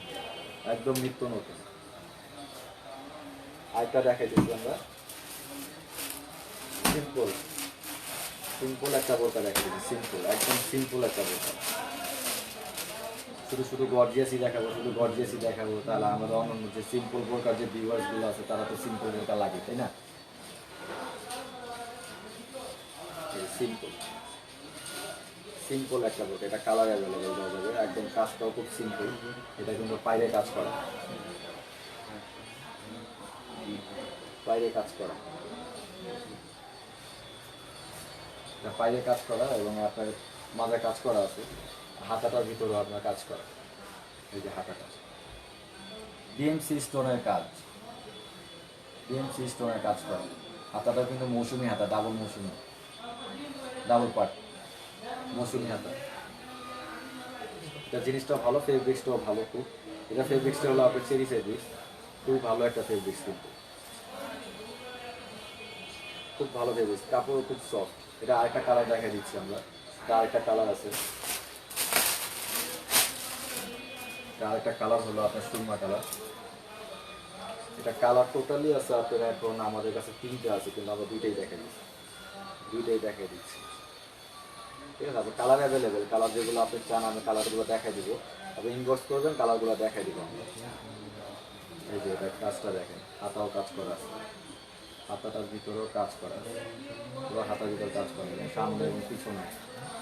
একদম নিত্য নতুন। আরেকটা দেখাই দিচ্ছি আমরা, সিম্পল সিম্পল একটা বোরকা দেখাই দিচ্ছি, সিম্পল, একদম সিম্পল একটা বোরকা। শুধু গর্জিয়াসই দেখাবো, তাহলে আমাদের অন্যান্য যে সিম্পল বোরকার যে ভিউয়ার্সগুলো আছে, তারা তো সিম্পল বোরকা লাগে, তাই না? সিম্পল একটা বোরকা, এটা কালার অ্যাভেলেবেল দেওয়া যাবে, একদম কাজটাও খুব সিম্পল। এটা কিন্তু বাইরে কাজ করা, বাইরে কাজ করা, বাইরে কাজ করা, এবং আপনার মাঝে কাজ করা আছে, হাতাটার ভিতরেও আপনার কাজ করা, এই যে হাতাটা ডিএমসি স্টোনের কাজ, ডিএমসি স্টোনের কাজ করা। হাতাটা কিন্তু মৌসুমি হাতা, ডাবল মৌসুমি, ডাবল পার্ট মৌসুমি হাতা, এটা জিনিসটা ভালো, ফেব্রিক্সটাও ভালো খুব। এটা ফেব্রিক্সটা হলো আপনার চেরি ফেব্রিক্স, খুব ভালো একটা ফেব্রিক্স কিন্তু, খুব ভালো ফেব্রিক্স, কাপড় খুব সফট। এটা আরেকটা কালার দেখা দিচ্ছি আমরা, এটা আরেকটা কালার আছে, এটা আরেকটা কালার হলো আপনার সুরমা কালার। এটা কালার টোটালি আছে আপনার, এখন আমাদের কাছে 3টা আছে কিন্তু আমরা দুইটাই দেখা দিচ্ছি, দুইটাই দেখা দিচ্ছি। ঠিক আছে, আপনার কালার অ্যাভেলেবেল, কালার যেগুলো আপনি চান আমি কালারগুলো দেখাই দিব, আপনি ইনবক্স করবেন, কালারগুলো দেখাই দিব আমরা। এই যে এটা কাজটা দেখেন, হাতাও কাজ করা আছে, হাতাটার ভিতরেও কাজ করা আছে, পুরো হাতার ভিতরে কাজ করা আছে, সামনে এবং পিছনে,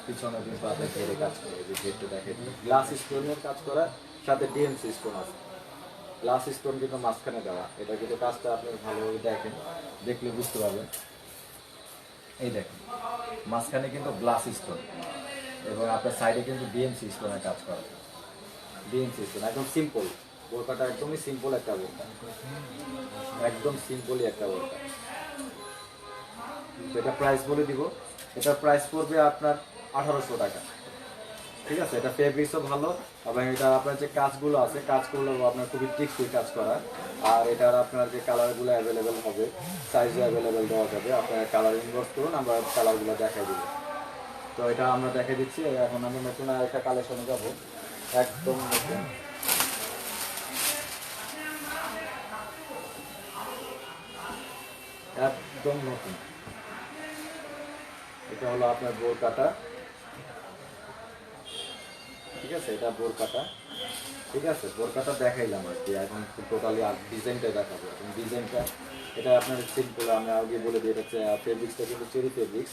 পিছনে কিন্তু আপনার ঘেরে কাজ করে, যে ঘেরটা দেখে গ্লাস স্টোনের কাজ করা, সাথে ডিএমসি স্টোন আছে। গ্লাস স্টোন কিন্তু মাঝখানে দেওয়া, এটা কিন্তু কাজটা আপনি ভালোভাবে দেখেন, দেখলে বুঝতে পারবেন। এই দেখেন মাঝখানে কিন্তু গ্লাস স্টোন এবং আপনার সাইডে কিন্তু ডিএমসি স্টোনের কাজ করা, ডিএমসি স্টোন একদম সিম্পল। বোরকাটা একদমই সিম্পল একটা বোরকা, একদম সিম্পলই একটা বোরকা। এটা প্রাইস বলে দিব, এটার প্রাইস পড়বে আপনার 1800 টাকা। ঠিক আছে, এটা ফেব্রিক্সও ভালো এবং এটা আপনার যে কাজগুলো আছে কাজগুলো আপনার খুবই টিকসই কাজ করা। আর এটার আপনার যে কালারগুলো অ্যাভেলেবেল হবে, সাইজও অ্যাভেলেবেল দেওয়া যাবে, আপনার কালার ইনবক্স করুন, আমরা কালারগুলো দেখাই দিব। তো এটা আমরা দেখাই দিচ্ছি। এখন আমরা নতুন আরেকটা কালেকশনে যাব, একদম নতুন, একদম নতুন। এটা হলো আপনার বোরকাটা, ঠিক আছে, এটা বোরকাটা, ঠিক আছে, বোরকাটা দেখাইলাম আর কি। এখন টোটালি আর ডিজাইনটা দেখাবো। এখন ডিজাইনটা এটা আপনার সিম্পল, আমি আগে বলে দিই, এটা ফেব্রিক্সটা কিন্তু চেরি ফেব্রিক্স।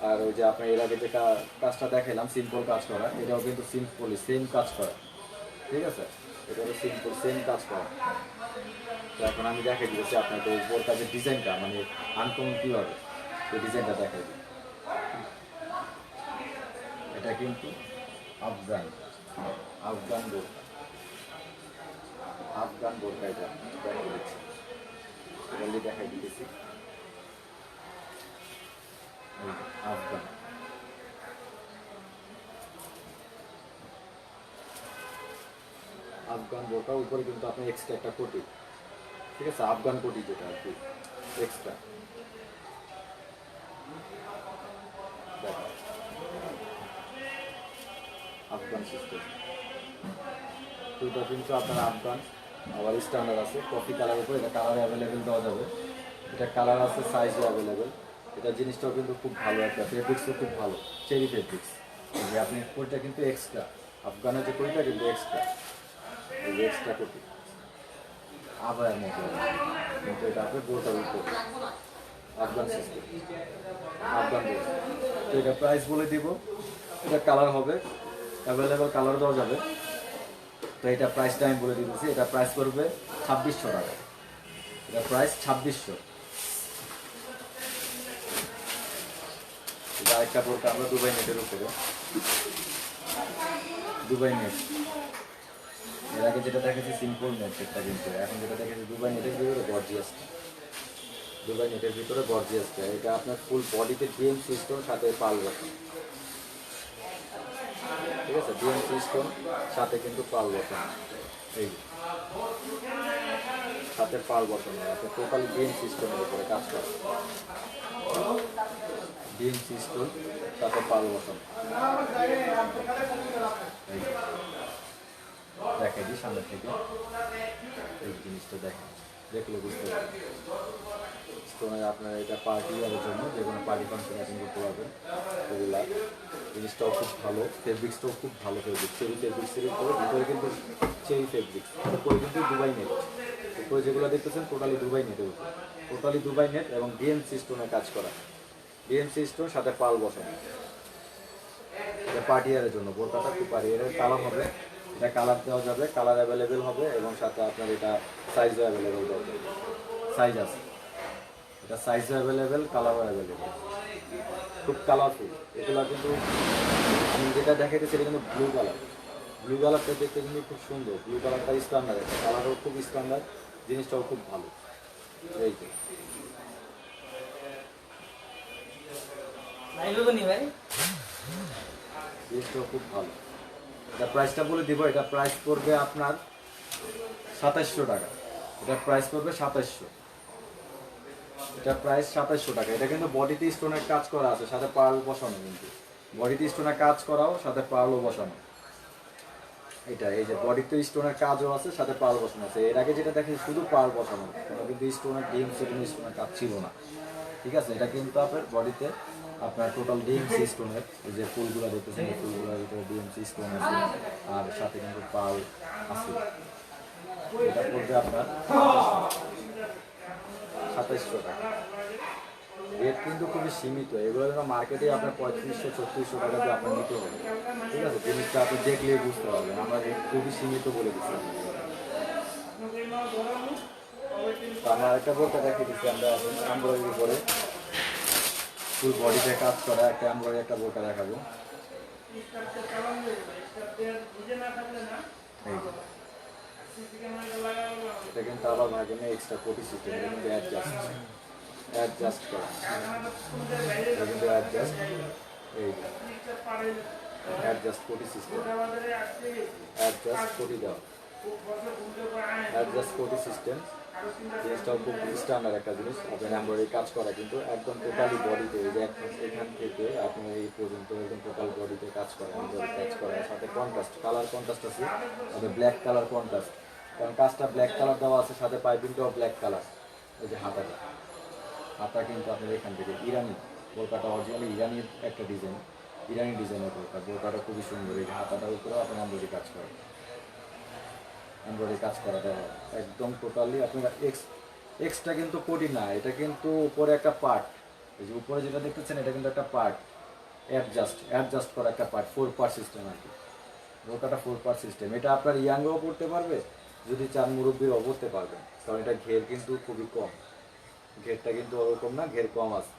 আর ওই যে আপনার এর আগে যে কাজটা দেখাইলাম সিম্পল কাজ করা, এটাও কিন্তু সিম্পলি সেম কাজ করা, ঠিক আছে, এটা হলো সিম্পল সেম কাজ করা। তো এখন আমি দেখাই দিয়েছি আপনাকে বোরকার যে ডিজাইনটা, মানে আনকমন কীভাবে এই ডিজাইনটা দেখাই দিই। এটা কিন্তু আফগান, আফগান বোরকা, আফগান বোরকা, এটা দেখা দিচ্ছি, এটা দেখাই দিতেছি। আফগান, আফগান বোরকা, উপরে কিন্তু আপনার এক্সট্রা একটা কোটি, ঠিক আছে, আফগান কোটি যেটা আর কি এক্সট্রা। আফগান সিস্টেম, দুইটা কিন্তু আপনার আফগান, আবার স্ট্যান্ডার্ড আছে কফি কালারের উপর, এটা কালার অ্যাভেলেবেল দেওয়া যাবে, এটা কালার আছে, সাইজও অ্যাভেলেবেল। এটা জিনিসটাও কিন্তু খুব ভালো, একটা ফেব্রিক্সও খুব ভালো, চেরি ফেব্রিক্স। যে আপনি কোটিটা কিন্তু এক্সট্রা, আফগানের যে কোটিটা কিন্তু এক্সট্রা, এই যে এক্সট্রা কোটি আবার মতো, কিন্তু এটা আপনার বোরকার উপর আফগান সিস্টেম, আফগান বোর্ড। তো এটা প্রাইস বলে দিব, এটা কালার হবে অ্যাভেলেবেল, কালার দেওয়া যাবে। তো এটা প্রাইসটা আমি বলে দিতেছি, এটা প্রাইস করবে 2600 টাকা, এটা প্রাইস 2600। এটা আরেকটা বোরকা আমরা দুবাই নেটের উপরে, দুবাই নেট, এর আগে যেটা দেখেছি সিম্পল নেট সেটা, কিন্তু এখন যেটা দেখেছি দুবাই নেটের ভিতরে গর্জিয়াস, দুবাই নেটের ভিতরে গর্জিয়াসটা। এটা আপনার ফুল বডিতে ডিএমসি স্টোন সাথে পাল বসানো, ঠিক আছে, ডিএমসি স্টোন সাথে কিন্তু পাল বসানো, এই সাথে পাল বসানো আছে, টোটাল ডিএমসি স্টোনের উপরে কাজ করা, ডিএমসি স্টোন সাথে পাল বসানো। দেখাই দিই সামনে থেকে, এই জিনিসটা দেখেন, দেখলে বুঝতে পারবেন। স্টোনের আপনার এটা পার্টি হওয়ার জন্য যে কোনো পার্টি ফাংশন অ্যাটেন্ড করতে পারবেন, এগুলা জিনিসটাও খুব ভালো, ফেব্রিক্সটাও খুব ভালো, ফেব্রিক্স চেরি ফেব্রিক্সের উপরে, ভিতরে কিন্তু চেরি ফেব্রিক্স, উপরে কিন্তু দুবাই নেট, উপরে যেগুলো দেখতেছেন টোটালি দুবাই নেটের উপর, টোটালি দুবাই নেট এবং ডিএমসি স্টোনের কাজ করা, ডিএমসি স্টোন সাথে পাল বসানো। এটা পার্টিয়ারের জন্য বোরকাটা খুব পার্টিয়ারের, কালার হবে, এটা কালার দেওয়া যাবে, কালার অ্যাভেলেবেল হবে এবং সাথে আপনার এটা সাইজও অ্যাভেলেবেল দেওয়া যাবে, সাইজ আছে, এটা সাইজও অ্যাভেলেবেল, কালারও অ্যাভেলেবেল, খুব কালারফুল। এগুলো কিন্তু আমি যেটা দেখাইতে সেটা কিন্তু ব্লু কালার, ব্লু কালারটা দেখতে কিন্তু খুব সুন্দর, ব্লু কালারটা স্ট্যান্ডার্ড, একটা কালারও খুব স্ট্যান্ডার্ড, জিনিসটাও খুব ভালো, এই তো ভাই জিনিসটাও খুব ভালো। এটা প্রাইসটা বলে দিব, এটা প্রাইস পড়বে আপনার 2700 টাকা। এটা প্রাইস পড়বে 2700, এটা প্রাইস 2700 টাকা। এটা কিন্তু বডিতে স্টোনের কাজ করা আছে, সাথে পার্ল বসানো, কিন্তু বডিতে স্টোনের কাজ করাও সাথে পার্লও বসানো। এটা এই যে বডিতে স্টোনের কাজও আছে, সাথে পার্ল বসানো আছে। এর আগে যেটা দেখেন শুধু পার্ল বসানো, কোনো কিন্তু স্টোনের স্টোনের কাজ ছিল না, ঠিক আছে। এটা কিন্তু আপনার বডিতে আপনার টোটাল ডিএমসি স্টোনের, এই যে ফুলগুলো দেখতেছেন, এই ফুলগুলোর ভিতরে ডিএমসি স্টোন আছে, আর সাথে কিন্তু পার্ল আছে। এটা পড়বে আপনার 2700 টাকা। রেট কিন্তু খুবই সীমিত, এগুলো যেন মার্কেটে আপনার 3500-3600 টাকা দিয়ে আপনার নিতে হবে, ঠিক আছে। জিনিসটা আপনি দেখলেই বুঝতে পারবেন, আমরা রেট খুবই সীমিত বলে দিচ্ছি। আমরা একটা বোরকা দেখিয়ে দিচ্ছি, আমরা এমব্রয়ডারির উপরে ফুল বডিতে কাজ করা একটা এমব্রয়ডারি একটা বোরকা দেখাবো। এটা কিন্তু আবার ভাগে এক্সট্রা কোটি সিস্টেম, এটা কিন্তু অ্যাডজাস্ট করা, এটা কিন্তু অ্যাডজাস্ট, এই যে অ্যাডজাস্ট কোটি সিস্টেম, অ্যাডজাস্ট কোটি দেওয়া, অ্যাডজাস্ট কোটি সিস্টেম। জিনিসটাও খুব স্ট্যান্ডার্ড একটা জিনিস। আপনার এমব্রয়ডারি কাজ করা কিন্তু একদম টোটালি বডিতে, এই যে এখান থেকে আপনি এই পর্যন্ত একদম টোটাল বডিতে কাজ করা, এমব্রয়ডারি কাজ করা, সাথে কন্ট্রাস্ট কালার কন্ট্রাস্ট আছে, সাথে ব্ল্যাক কালার কন্ট্রাস্ট, কারণ কাজটা ব্ল্যাক কালার দেওয়া আছে, সাথে পাইপিংটাও ব্ল্যাক কালার। এই যে হাতা কিন্তু আপনার এখান থেকে ইরানি বোরকাটা, অরিজিনালি ইরানির একটা ডিজাইন, ইরানি ডিজাইনের বোরকা। বোরকাটা খুবই সুন্দর, এই যে হাতাটার উপরেও আপনার এমব্রয়ডারি কাজ করা, এমব্রয়ডারি কাজ করা দেওয়া একদম টোটালি আপনার এক্সট্রা কিন্তু কোটি না, এটা কিন্তু উপরে একটা পার্ট, এই যে উপরে যেটা দেখতেছেন এটা কিন্তু একটা পার্ট, অ্যাডজাস্ট করা একটা পার্ট, 4 পার্ট সিস্টেম আর কি। বোরকাটা 4 পার্ট সিস্টেম। এটা আপনার ইয়াংও পড়তে পারবে, যদি চান মুরব্বীরাও পড়তে পারবেন, কারণ এটা ঘের কিন্তু খুবই কম, ঘেরটা কিন্তু ওরকম না, ঘের কম আছে,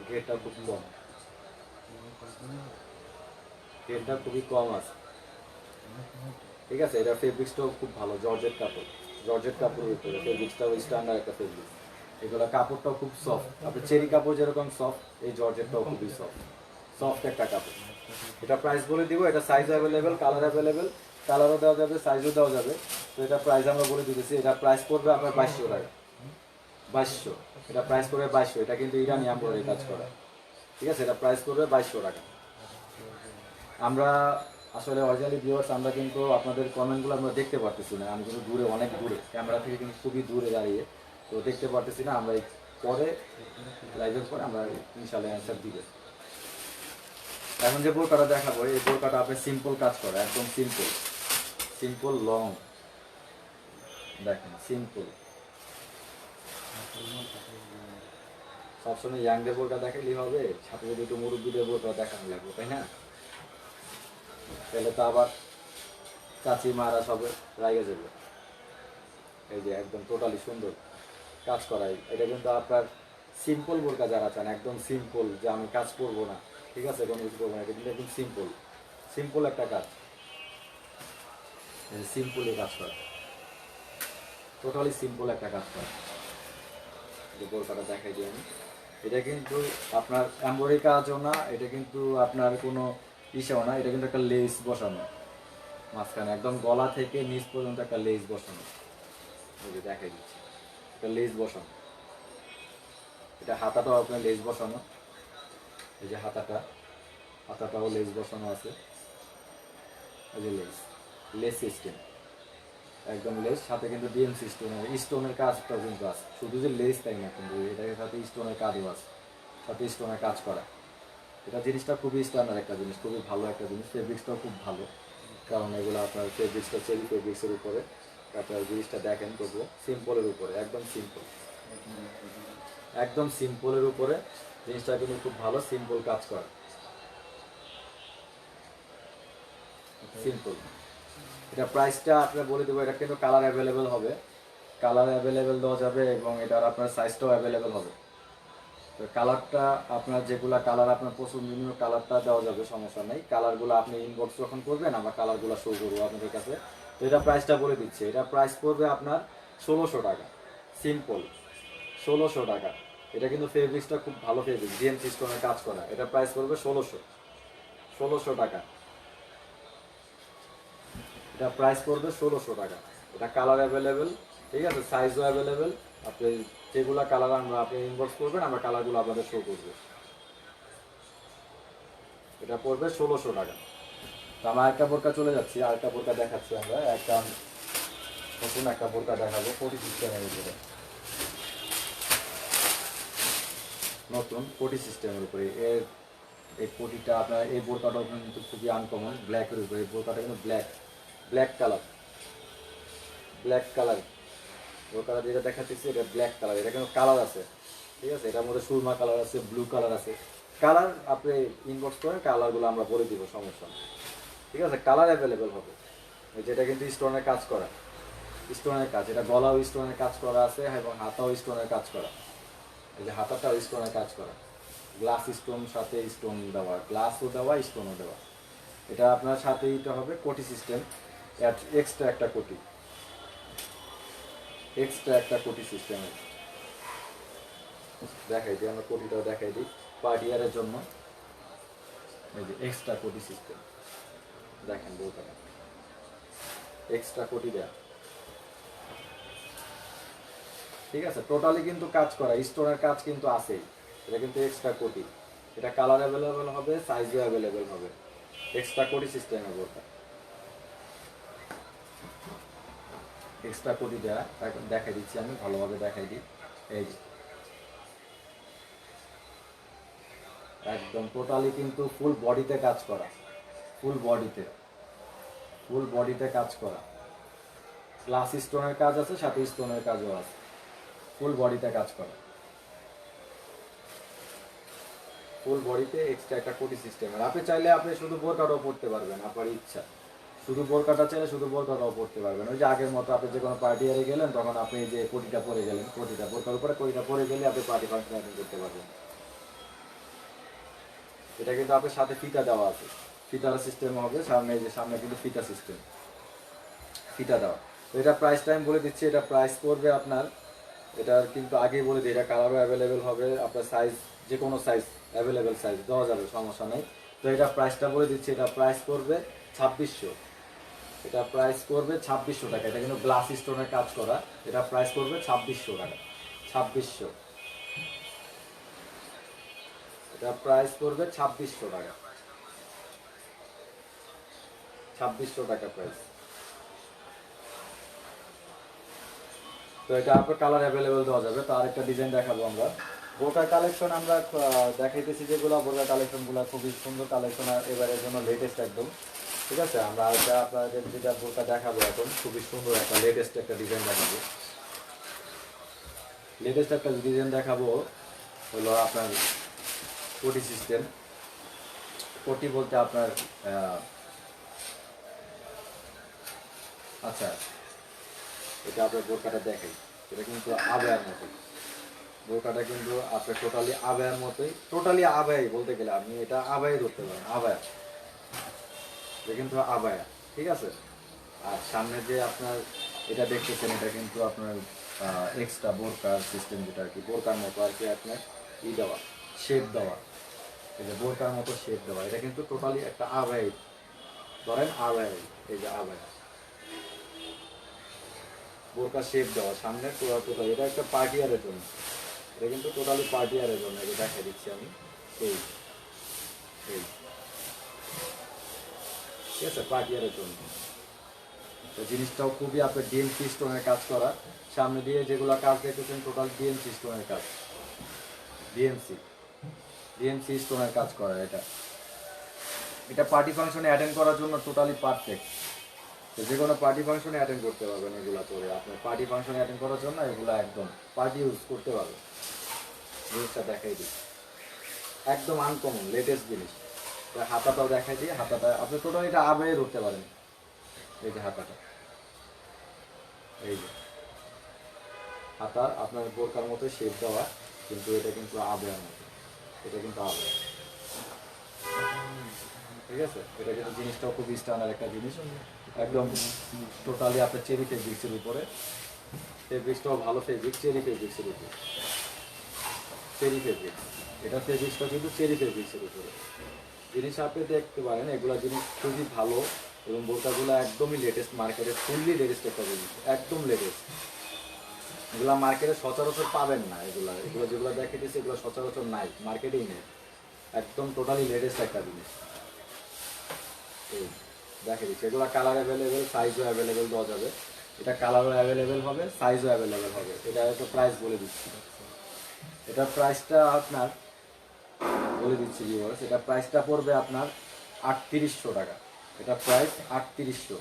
ঘেরটা খুব কম, ঘেরটা খুবই কম আছে, ঠিক আছে। এটা ফেব্রিক্সটাও খুব ভালো, জর্জেট কাপড়ের উপরে ফেব্রিক্সটাও স্ট্যান্ডার্ড একটা ফেব্রিক্স। এগুলো কাপড়টাও খুব সফট, আপনি চেরি কাপড় যেরকম সফট, এই জর্জেটটাও খুবই সফট একটা কাপড়। এটা প্রাইস বলে দিব, এটা সাইজ অ্যাভেলেবেল, কালার অ্যাভেলেবেল, কালারও দেওয়া যাবে, সাইজও দেওয়া যাবে। তো এটা প্রাইস আমরা বলে দিতেছি, এটা প্রাইস পড়বে আপনার 2200 টাকা, 2200, এটা প্রাইস পড়বে 2200। এটা কিন্তু ইরানি এমব্রয়ডারি কাজ করা, ঠিক আছে। এটা প্রাইস পড়বে 2200 টাকা। আমরা আসলে অরিজিনালি ভিউয়ার্স, আমরা কিন্তু আপনাদের কমেন্টগুলো আমরা দেখতে পারতেছি না, আমি কিন্তু দূরে, অনেক দূরে, ক্যামেরা থেকে কিন্তু খুবই দূরে দাঁড়িয়ে, তো দেখতে পারতেছি না। আমরা পরে লাইভের পরে আমরা ইনশাআল্লাহ অ্যান্সার দিব। এখন যে বোরকাটা দেখাবো, এই বোরকাটা আপনি সিম্পল কাজ করা, একদম সিম্পল লং, দেখেন সিম্পল। সবসময় ইয়াংদের বোরকা দেখালেই হবে, সাথে যদি একটু মুরব্বীদের বোরকা দেখানো লাগবে, তাই না? তাহলে তো আবার চাচি মারা সবে রাইগে যাবে। এই যে একদম টোটালি সুন্দর কাজ করাই, এটা কিন্তু আপনার সিম্পল বোরকা যারা চান, একদম সিম্পল, যে আমি কাজ করবো না, ঠিক আছে, কোনো কিছু করবো না, এটা কিন্তু একদম সিম্পল একটা কাজ, সিম্পলি কাজ করা, টোটালি সিম্পল একটা কাজ করা। যে বোরকাটা দেখাই দিই আমি, এটা কিন্তু আপনার এমব্রয়ডারি কাজও না, এটা কিন্তু আপনার কোনো ইসেও না, এটা কিন্তু একটা লেস বসানো মাঝখানে, একদম গলা থেকে নিচ পর্যন্ত একটা লেস বসানো, এই যে দেখাই দিচ্ছি, একটা লেস বসানো। এটা হাতাটাও আপনার লেস বসানো, এই যে হাতাটাও লেস বসানো আছে, এই যে লেস সিস্টেম, একদম লেস, সাথে কিন্তু ডিএমসি স্টোনের কাজটাও কিন্তু আছে, শুধু যে লেস তাই না, কিন্তু এটার সাথে স্টোনের কাজও আছে, সাথে স্টোনের কাজ করা। এটা জিনিসটা খুবই স্ট্যান্ডার্ড একটা জিনিস, খুবই ভালো একটা জিনিস। ফেব্রিক্সটাও খুব ভালো, কারণ এগুলো আপনার ফেব্রিক্সটা চেরি ফেব্রিক্সের উপরে, আপনার জিনিসটা দেখেন তবুও সিম্পলের উপরে, একদম সিম্পলের উপরে জিনিসটা কিন্তু খুব ভালো, সিম্পল কাজ করা, সিম্পল। এটা প্রাইসটা আপনার বলে দেবো, এটা কিন্তু কালার অ্যাভেলেবেল হবে, কালার অ্যাভেলেবেল দেওয়া যাবে, এবং এটার আপনার সাইজটাও অ্যাভেলেবেল হবে। তো কালারটা আপনার যেগুলা কালার আপনার পছন্দনীয় কালারটা দেওয়া যাবে, সমস্যা নেই। কালারগুলো আপনি ইনবক্স যখন করবেন, আমরা কালারগুলো শো করবো আপনাদের কাছে। তো এটা প্রাইসটা বলে দিচ্ছে, এটা প্রাইস পড়বে আপনার 1600 টাকা, সিম্পল 1600 টাকা। এটা কিন্তু ফেব্রিক্সটা খুব ভালো ফেব্রিক্স, ডিএমসি স্টোনের কাজ করা, এটা প্রাইস পড়বে 1600 টাকা। এটা প্রাইস পড়বে 1600 টাকা। এটা কালার অ্যাভেলেবেল, ঠিক আছে, সাইজও অ্যাভেলেবেল। আপনি যেগুলো কালার আমরা আপনি ইনবক্স করবেন, আমরা কালারগুলো আপনাদের শো করবো। এটা পড়বে 1600 টাকা। তো আমরা আরেকটা বোরকা চলে যাচ্ছি, আরেকটা বোরকা দেখাচ্ছি আমরা। একটা নতুন একটা বোরকা দেখাবো কোটি সিস্টেমের উপরে, নতুন কোটি সিস্টেমের উপরে। এর এই কোটিটা আপনার এই বোরকাটাও কিন্তু খুবই আনকমন, ব্ল্যাকের উপরে। এই বোরকাটা কিন্তু ব্ল্যাক কালার, ব্ল্যাক কালার বোরকাটা যেটা দেখাচ্ছি এটা ব্ল্যাক কালার। এটা কিন্তু কালার আছে, ঠিক আছে, এটার মধ্যে সুরমা কালার আছে, ব্লু কালার আছে। কালার আপনি ইনবক্স করেন, কালারগুলো আমরা বলে দিব, সমস্যা নেই, ঠিক আছে। কালার অ্যাভেলেবেল হবে। যেটা কিন্তু স্টোনের কাজ করা, স্টোনের কাজ, এটা গলাও স্টোনের কাজ করা আছে এবং হাতাও স্টোনের কাজ করা। এই যে হাতাটাও স্টোনের কাজ করা, গ্লাস স্টোন সাথে স্টোন দেওয়া, গ্লাসও দেওয়া, স্টোনও দেওয়া। এটা আপনার সাথে এটা হবে কোটি সিস্টেম, এক্সট্রা একটা কোটি, এক্সট্রা একটা কোটি সিস্টেমের। দেখাই দিই, আমরা কোটিটাও দেখাই দিই পার্টিয়ারের জন্য। এই যে এক্সট্রা কোটি সিস্টেম দেখেন, বলতে এক্সট্রা কোটি দেয়া, ঠিক আছে। টোটালি কিন্তু কাজ করা, স্টোনের কাজ কিন্তু আছেই। এটা কিন্তু এক্সট্রা কোটি। এটা কালার অ্যাভেলেবেল হবে, সাইজও অ্যাভেলেবেল হবে। এক্সট্রা কোটি সিস্টেমের বোরকা, এক্সট্রা কোটি দেওয়া। এখন দেখাই দিচ্ছি, আমি ভালোভাবে দেখাই দিই। এই যে একদম টোটালি কিন্তু ফুল বডিতে কাজ করা, ফুল বডিতে, ফুল বডিতে কাজ করা। গ্লাস স্টোনের কাজ আছে, সাথে স্টোনের কাজও আছে, ফুল বডিতে কাজ করা, ফুল বডিতে এক্সট্রা একটা কোটি সিস্টেমের। আপনি চাইলে আপনি শুধু বোরকাটাও পড়তে পারবেন, আপনার ইচ্ছা। শুধু বোরকাটা চাইলে শুধু বোরকাটাও পড়তে পারবেন। ওই যে আগের মতো আপনি যে কোনো পার্টি এরে গেলেন, তখন আপনি যে কোটিটা পরে গেলেন, কোটিটা বোরকার উপরে কোটিটা পরে গেলে আপনি পার্টি ফাংশন অ্যাটেন্ড করতে পারবেন। এটা কিন্তু আপনার সাথে ফিতা দেওয়া আছে, ফিতার সিস্টেম হবে সামনে। এই যে সামনে কিন্তু ফিতা সিস্টেম, ফিতা দেওয়া। তো এটা প্রাইস টাইম বলে দিচ্ছি। এটা প্রাইস পড়বে আপনার, এটার কিন্তু আগেই বলে দিই, এটা কালারও অ্যাভেলেবেল হবে, আপনার সাইজ যে কোনো সাইজ অ্যাভেলেবেল সাইজ দেওয়া যাবে, সমস্যা নেই। তো এটা প্রাইসটা বলে দিচ্ছি, এটা প্রাইস পড়বে 2600। এটা প্রাইস করবে 2600 টাকা। এটা কিন্তু গ্লাস স্টোনের কাজ করা। এটা প্রাইস করবে 2600 টাকা, 2600। এটা প্রাইস করবে 2600 টাকা, 2600 টাকা প্রাইস। তো এটা আপনার কালার অ্যাভেলেবেল দেওয়া যাবে। তো আরেকটা ডিজাইন দেখাবো আমরা। বোরকার কালেকশন আমরা দেখাইতেছি যেগুলো, বোরকার কালেকশনগুলো খুবই সুন্দর কালেকশন, আর এবারের জন্য লেটেস্ট একদম, ঠিক আছে। আমরা আরেকটা আপনাদের যেটা বোরকা দেখাবো এখন, খুবই সুন্দর একটা লেটেস্ট একটা ডিজাইন দেখাবো। লেটেস্ট একটা ডিজাইন দেখাবো হলো আপনার কোটি সিস্টেম। কোটি বলতে আপনার আচ্ছা, এটা আপনার বোরকাটা দেখাই। এটা কিন্তু আবায়ার মতোই, বোরকাটা কিন্তু আপনার টোটালি আবায়ার মতোই, টোটালি আবায়াই বলতে গেলে আপনি এটা আবায়াই ধরতে পারেন, আবায়া। এটা কিন্তু আবায়া, ঠিক আছে। আর সামনে যে আপনার এটা দেখতেছেন, এটা কিন্তু আপনার এক্সট্রা বোরকার সিস্টেম, যেটা আর কি বোরকার মতো আর কি আপনার দেওয়া, শেপ দেওয়া। এই যে বোরকার মতো শেপ দেওয়া, এটা কিন্তু টোটালি একটা আবায়াই ধরেন, আবায়াই। এই যে আবায়া, বোরকা শেপ দেওয়া সামনে টোটাল। এটা একটা পার্টিয়ারের জন্য, এটা কিন্তু টোটালি পার্টিয়ারের জন্য। এটা দেখা দিচ্ছি আমি, এই এই ঠিক আছে, পার্টিয়ারের জন্য। তো জিনিসটাও খুবই আপনার ডিএমসি স্টোনের কাজ করা। সামনে দিয়ে যেগুলো কাজ দেখতেছেন টোটাল ডিএমসি স্টোনের কাজ, ডিএমসি ডিএমসি স্টোনের কাজ করা। এটা এটা পার্টি ফাংশনে অ্যাটেন্ড করার জন্য টোটালি পারফেক্ট। তো যে কোনো পার্টি ফাংশনে অ্যাটেন্ড করতে পারবেন এগুলো পরে। আপনার পার্টি ফাংশনে অ্যাটেন্ড করার জন্য এগুলো একদম পার্টি ইউজ করতে পারবেন। জিনিসটা দেখাই দিই, একদম আনকমন লেটেস্ট জিনিস। হাতাটাও দেখাই দিই, হাতাটা আপনি টোটাল এটা আবেয়ে ধরতে পারেন। এই যে হাতাটা, এই যে হাতা আপনার বোরকার মতো শেপ দেওয়া, কিন্তু এটা কিন্তু আবেয়ার মতো, এটা কিন্তু আবেয়া, ঠিক আছে। এটা কিন্তু জিনিসটাও খুব স্ট্যান্ডার্ড একটা জিনিস, একদম টোটালি আপনার চেরি ফেব্রিক্সের উপরে। ফেব্রিক্সটাও ভালো ফেব্রিক, চেরি ফেব্রিক্সের উপরে, চেরি ফেব্রিক্স। এটা ফেব্রিক্সটা কিন্তু চেরি ফেব্রিক্সের উপরে। জিনিস আপনি দেখতে পারেন, এগুলা জিনিস খুবই ভালো, এবং বোরকাগুলো একদমই লেটেস্ট, মার্কেটে ফুললি লেটেস্ট একটা জিনিস, একদম লেটেস্ট। এগুলো মার্কেটে সচরাচর পাবেন না, এগুলো এগুলো যেগুলো দেখাইতেছি এগুলো সচরাচর নাই, মার্কেটেই নেই, একদম টোটালি লেটেস্ট একটা জিনিস। এই দেখে দিচ্ছি, এগুলো কালার অ্যাভেলেবেল, সাইজও অ্যাভেলেবেল দেওয়া যাবে। এটা কালারও অ্যাভেলেবেল হবে, সাইজও অ্যাভেলেবেল হবে। এটা একটা প্রাইস বলে দিচ্ছি, এটার প্রাইসটা আপনার বলে দিচ্ছি ভিউয়ার্স, এটা প্রাইসটা পড়বে আপনার 3800 টাকা। এটা প্রাইস 3800।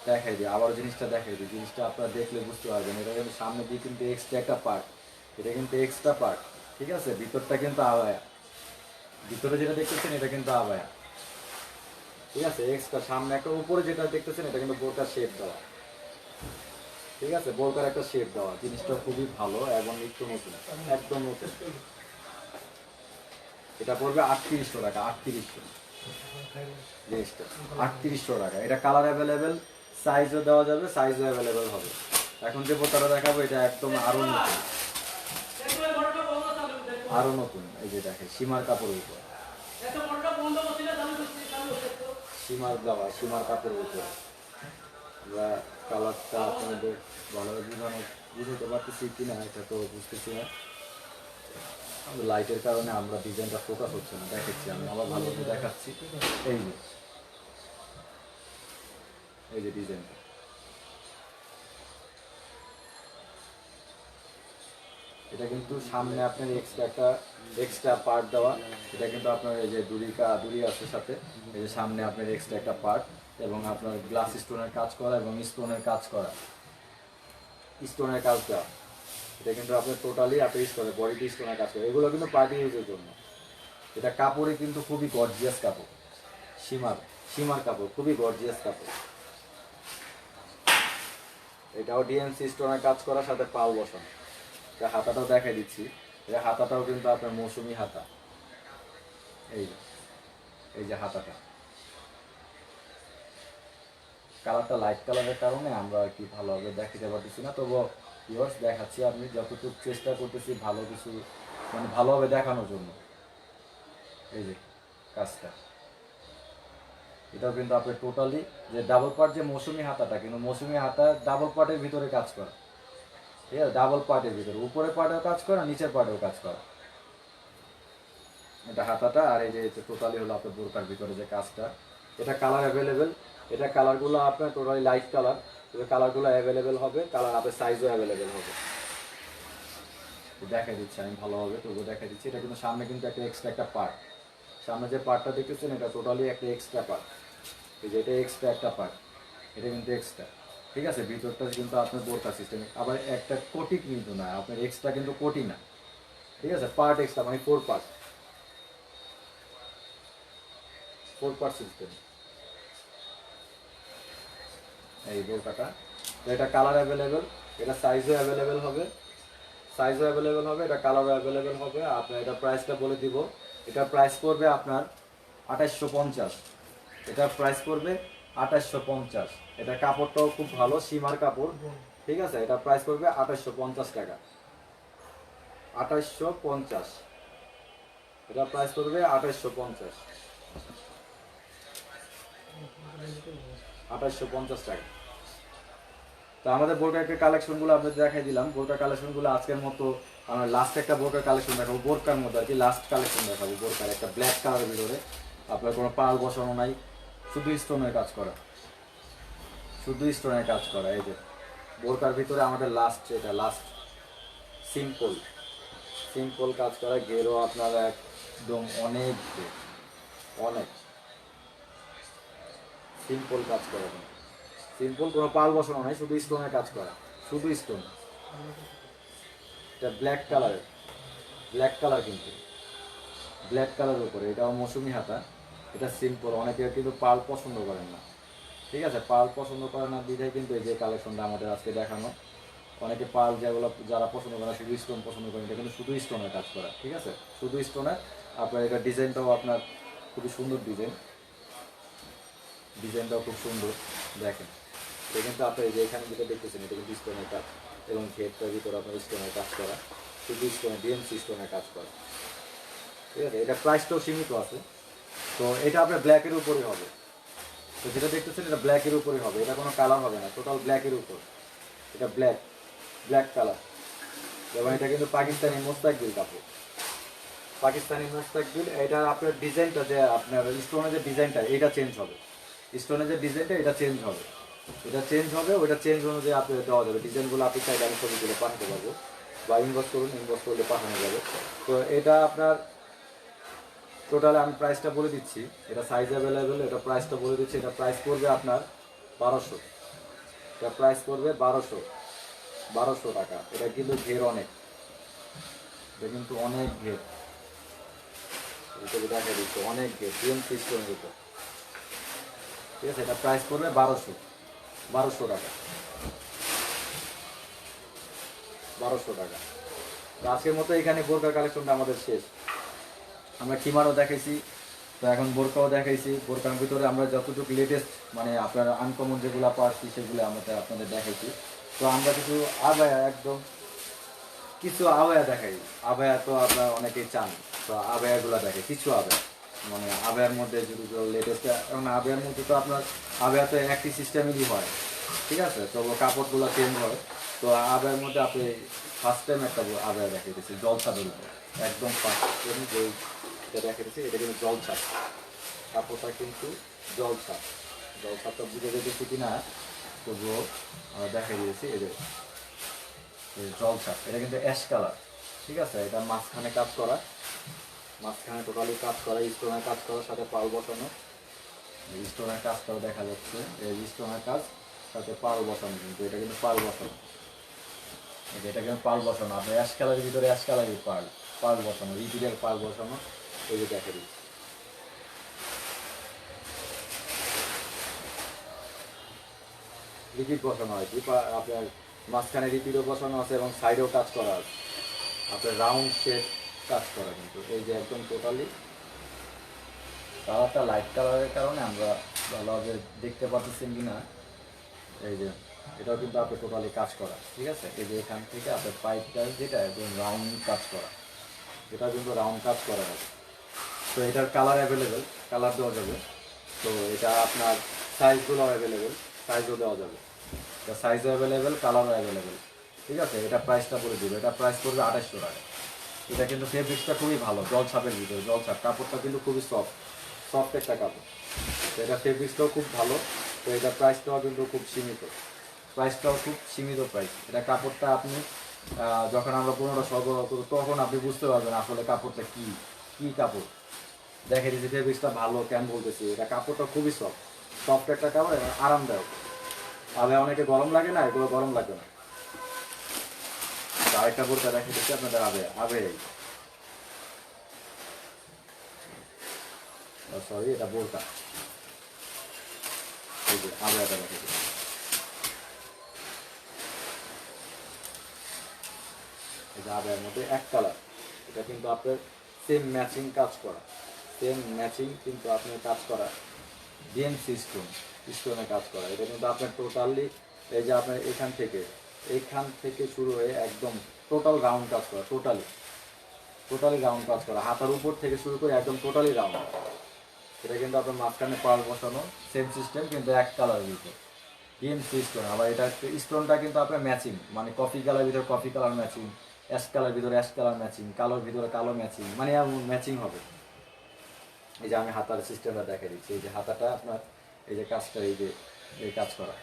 দেখাই দিই আবার জিনিসটা, দেখাই দিই জিনিসটা আপনারা দেখলে বুঝতে পারবেন। এটা কিন্তু সামনে দিয়ে কিন্তু এক্সট্রা একটা পার্ট, এটা কিন্তু এক্সট্রা পার্ট, ঠিক আছে। ভিতরটা কিন্তু আবায়া, ভিতরে যেটা দেখতেছেন এটা কিন্তু আবায়া, ঠিক আছে। এক্সট্রা সামনে একটা, উপরে যেটা দেখতেছেন এটা কিন্তু বোরকার শেপ দেওয়া, ঠিক আছে। বোরকার একটা শেপ দেওয়া, জিনিসটা খুবই ভালো এবং একটু নতুন, একদম নতুন। এটা পড়বে 3800 টাকা, 3800 জিনিসটা 3800 টাকা। এটা কালার অ্যাভেলেবেল, সাইজও দেওয়া যাবে, সাইজও অ্যাভেলেবেল হবে। এখন যে বোরকাটা দেখাবো এটা একদম আরো নতুন, আরো নতুন। এই যে দেখে সীমার কাপড়ের উপর, সীমার দেওয়া, সীমার কাপড়ের উপর। আমরা কালারটা আপনাদের ভালোভাবে বুঝতে পারতেছি কিনা এটা তো বুঝতেছি না, লাইটের কারণে আমরা ডিজাইনটা ফোকাস হচ্ছে না। দেখাচ্ছি আমি আবার ভালোভাবে দেখাচ্ছি। এই যে ডিজাইনটা, এটা কিন্তু সামনে আপনার এক্সট্রা পার্ট দেওয়া। এটা কিন্তু আপনার এই যে দড়ি আছে সাথে, এই যে সামনে আপনার এক্সট্রা একটা পার্ট এবং আপনার গ্লাস স্টোনের কাজ করা এবং স্টোনের কাজ করা, স্টোনের কাজ দেওয়া। এটা কিন্তু আপনার টোটালি আপনি স্টোনের বডিতে স্টোনের কাজ করে, এগুলো কিন্তু পার্টি ইউজের জন্য। এটা কাপড়ে কিন্তু খুবই গর্জিয়াস কাপড়, সীমার কাপড়, খুবই গর্জিয়াস কাপড়। এটাও ডিএমসি স্টোনের কাজ করার সাথে পাল বসানো। এটা হাতাটাও দেখাই দিচ্ছি, এটা হাতাটাও কিন্তু আপনার মৌসুমি হাতা। এই যে হাতাটা, কালারটা লাইট কালারের কারণে আমরা আর কি ভালোভাবে দেখাতে পারতেছি না, তবুও ভিউয়ার্স দেখাচ্ছি। আমি যতটুকু চেষ্টা করতেছি ভালো কিছু, মানে ভালোভাবে দেখানোর জন্য। এই যে কাজটা, এটাও কিন্তু আপনার টোটালি যে ডাবল পার্ট, যে মৌসুমি হাতাটা কিন্তু মৌসুমি হাতা ডাবল পার্টের ভিতরে কাজ করা, ঠিক আছে। ডাবল পার্টের ভিতরে উপরের পার্টেও কাজ করা, নিচের পার্টেও কাজ করা। এটা হাতাটা, আর এই যে টোটালি হলো আপনার বোরকার ভিতরে যে কাজটা। এটা কালার অ্যাভেলেবেল, এটা কালারগুলো আপনার টোটালি লাইট কালার, এই কালারগুলো অ্যাভেলেবেল হবে, কালার আপনার সাইজও অ্যাভেলেবেল হবে। দেখা দিচ্ছি আমি ভালোভাবে, তবুও দেখা দিচ্ছি। এটা কিন্তু সামনে কিন্তু একটা এক্সট্রা একটা পার্ট, সামনে যে পার্টটা দেখতেছেন এটা টোটালি একটা এক্সট্রা পার্ট। এই যে এটা এক্সট্রা একটা পার্ট, এটা কিন্তু এক্সট্রা, ঠিক আছে। ভিতরটা কিন্তু আপনার বোরকা সিস্টেম, আবার একটা কোটি কিন্তু না, আপনার এক্সট্রা কিন্তু কোটি না, ঠিক আছে। পার্ট এক্সট্রা মানে 4 পার্ট সিস্টেম এই বোরকাটা। তো এটা কালার অ্যাভেলেবেল, এটা সাইজও অ্যাভেলেবেল হবে, এটা কালারও অ্যাভেলেবেল হবে। আপনার এটা প্রাইসটা বলে দিব, এটা প্রাইস পড়বে আপনার 2850। এটার প্রাইস পড়বে 2850। এটা কাপড়টাও খুব ভালো, সীমার কাপড়, ঠিক আছে। এটা প্রাইস পড়বে 2850 টাকা, 2850। এটা প্রাইস পড়বে 2850, 2850 টাকা। তো আমাদের বোরকার কালেকশনগুলো আপনাদের দেখাই দিলাম। বোরকার কালেকশনগুলো আজকের মতো আমরা লাস্ট একটা বোরকার কালেকশন দেখাবো, বোরকার মধ্যে আর কি লাস্ট কালেকশন দেখাবো। বোরকার একটা ব্ল্যাক কালারের ভিতরে, আপনার কোনো পাল বসানো নাই, শুধু স্টোনের কাজ করা, শুধু স্টোনের কাজ করা। এই যে বোরকার ভিতরে আমাদের লাস্ট, এটা লাস্ট সিম্পল কাজ করা, ঘেরও আপনার একদম অনেক সিম্পল কাজ করা, সিম্পল, কোনো পাল বসানো নাই, শুধু স্টোনের কাজ করা, শুধু স্টোন। এটা ব্ল্যাক কালার কিন্তু ব্ল্যাক কালারের উপরে, এটাও মৌসুমি হাতা। এটা সিম্পল, অনেকে কিন্তু পাল পছন্দ করেন না, ঠিক আছে। পাল পছন্দ করে না দিদাই কিন্তু এই যে কালেকশনটা আমাদের আজকে দেখানো। অনেকে পাল যেগুলো যারা পছন্দ করে, শুধু স্টোন পছন্দ করেন, এটা কিন্তু শুধু স্টোনের কাজ করা, ঠিক আছে, শুধু স্টোনের। আপনার এটা ডিজাইনটাও আপনার খুবই সুন্দর ডিজাইনটাও খুব সুন্দর। দেখেন এটা কিন্তু আপনার এই যে এখানে যেটা দেখতেছেন এটা কিন্তু স্টোনের কাজ, এবং ঘেরটার ভিতরে আপনার স্টোনের কাজ করা, শুধু স্টোনের ডিএমসি স্টোনের কাজ করা, ঠিক আছে। এটা প্রাইসটাও সীমিত আছে। তো এটা আপনার ব্ল্যাকের উপরে হবে, তো যেটা দেখতেছেন এটা ব্ল্যাকের উপরে হবে, এটা কোনো কালার হবে না, টোটাল ব্ল্যাকের উপর, এটা ব্ল্যাক ব্ল্যাক কালার। এবং এটা কিন্তু পাকিস্তানি মোস্তাকবিল কাপড়, পাকিস্তানি মোস্তাকবিল। এটা আপনার ডিজাইনটা যে আপনার স্টোনের যে ডিজাইনটা এটা চেঞ্জ হবে, স্টোনের যে ডিজাইনটা এটা চেঞ্জ হবে, এটা চেঞ্জ হবে, ওইটা চেঞ্জ অনুযায়ী আপনি দেওয়া যাবে। ডিজাইনগুলো আপনি চাইলে আমি ছবি তুলে পাঠাতে পারবো, বা ইনভয়েস করুন, ইনভয়েস করলে পাঠানো যাবে। তো এটা আপনার টোটাল আমি প্রাইসটা বলে দিচ্ছি, এটা সাইজ অ্যাভেলেবেল, এটা প্রাইসটা বলে দিচ্ছি। এটা প্রাইস পড়বে আপনার 1200, এটা প্রাইস পড়বে 1200 টাকা। এটা কিন্তু ঘের অনেক, এটা কিন্তু অনেক ঘের, এটা দেখা দিচ্ছে অনেক ঘের, ডিএম সিস্টেমের উপর, ঠিক আছে। এটা প্রাইস পড়বে 1200 টাকা, 1200 টাকা। তো আজকের মতো এখানে বোরকার কালেকশনটা আমাদের শেষ। আমরা কিমারও দেখাইছি, তো এখন বোরকাও দেখাইছি। বোরকার ভিতরে আমরা যতটুকু লেটেস্ট মানে আপনার আনকমন যেগুলো পাচ্ছি সেগুলো আমরা আপনাদের দেখাইছি। তো আমরা কিছু আবায়া, একদম কিছু আবায়া দেখাই। আবায়া তো আপনারা অনেকেই চান, তো আবায়াগুলো দেখাই, কিছু আবায়া মানে আবায়ার মধ্যে যদি লেটেস্ট, এখন আবায়ার মধ্যে তো আপনার আবায়া তো একই সিস্টেমেরই হয়, ঠিক আছে, তো কাপড়গুলো চেঞ্জ হয়। তো আবায়ার মধ্যে আপনি ফার্স্ট টাইম একটা আবায়া দেখাইতেছি জলছাদের উপর, একদম ফার্স্ট টাইম যে এটা দেখাইতেছি, এটা কিন্তু জলছাদ, কাপড়টা কিন্তু জলছাদ। জলছাদটা বুঝে যেতেছি কিনা তবুও আমরা দেখাই দিয়েছি। এই যে জলছাদ, এটা কিন্তু অ্যাশ কালার, ঠিক আছে। এটা মাঝখানে কাজ করা, মাঝখানে টোটালি কাজ করা, স্টোনের কাজ করার সাথে পাল বসানো, স্টোনের কাজটাও দেখা যাচ্ছে, এই স্টোনের কাজ সাথে পাল বসানো, কিন্তু এটা কিন্তু পাল বসানো, এটা কিন্তু পাল বসানো। আপনার অ্যাশ কালারের ভিতরে অ্যাশ কালারের পাল বসানো, রিপিটের পাল বসানো, এই যে দেখা দিচ্ছি। রিপিট বসানো হয় কি, আপনার মাঝখানে রিপিটও বসানো আছে এবং সাইডেও কাজ করা আছে, আপনার রাউন্ড শেপ কাজ করা। কিন্তু এই যে একদম টোটালি কালারটা লাইট কালারের কারণে আমরা ভালোভাবে দেখতে পাচ্ছেন কিনা, এই যে এটাও কিন্তু আপনার টোটালি কাজ করা, ঠিক আছে। এই যে এখান থেকে আপনার পাইপটা যেটা একদম রাউন্ড কাজ করা, এটা কিন্তু রাউন্ড কাজ করা আছে। তো এটার কালার অ্যাভেলেবেল, কালার দেওয়া যাবে। তো এটা আপনার সাইজগুলো অ্যাভেলেবেল, সাইজও দেওয়া যাবে, এটা সাইজও অ্যাভেলেবেল, কালারও অ্যাভেলেবেল, ঠিক আছে। এটা প্রাইসটা করে দেবো, এটা প্রাইস পড়বে 2800 টাকা। এটা কিন্তু ফেব্রিক্সটা খুবই ভালো, জলছাপের ভিতরে জলছাপ, কাপড়টা কিন্তু খুবই সফট একটা কাপড়। তো এটা ফেব্রিক্সটাও খুব ভালো। তো এটা প্রাইসটাও কিন্তু খুব সীমিত, প্রাইসটাও খুব সীমিত প্রাইস। এটা কাপড়টা আপনি যখন আমরা 1500 সরবরাহ করবো তখন আপনি বুঝতে পারবেন আসলে কাপড়টা কী কাপড়। দেখে দিচ্ছি ফেব্রিক্সটা ভালো কেন বলতেছি, এটা কাপড়টা খুবই সফট একটা কাপড় এবং আরামদায়ক। আবে অনেকে গরম লাগে না, এগুলো গরম লাগবে না। আরেকটা বোরকা দেখে দিচ্ছি আপনাদের আবে সরি, এটা বোরকা, এই যে আবেটা দেখে দিচ্ছি, এই যে আবের মধ্যে এক কালার। এটা কিন্তু আপনার সেম ম্যাচিং কাজ করা, সেম ম্যাচিং কিন্তু আপনার কাজ করা, ডিএমসি স্টোনে কাজ করা। এটা কিন্তু আপনার টোটালি এই যে আপনার এখান থেকে শুরু হয়ে একদম টোটাল রাউন্ড কাজ করা, টোটালি রাউন্ড কাজ করা, হাতার উপর থেকে শুরু করে একদম টোটালি রাউন্ড। এটা কিন্তু আপনার মাঝখানে পাল বসানো, সেম সিস্টেম কিন্তু এক কালারের ভিতর, ডিএমসি স্টোন। আবার এটা স্টোনটা কিন্তু আপনার ম্যাচিং, মানে কফি কালার ভিতরে coffee colour matching, ash colour ভিতরে অ্যাশ কালার ম্যাচিং, কালোর ভিতরে কালো ম্যাচিং, মানে ম্যাচিং হবে। এই যে আমি হাতার সিস্টেমটা দেখে দিচ্ছি, এই যে হাতাটা আপনার এই যে কাজটা, এই যে এই কাজ করা,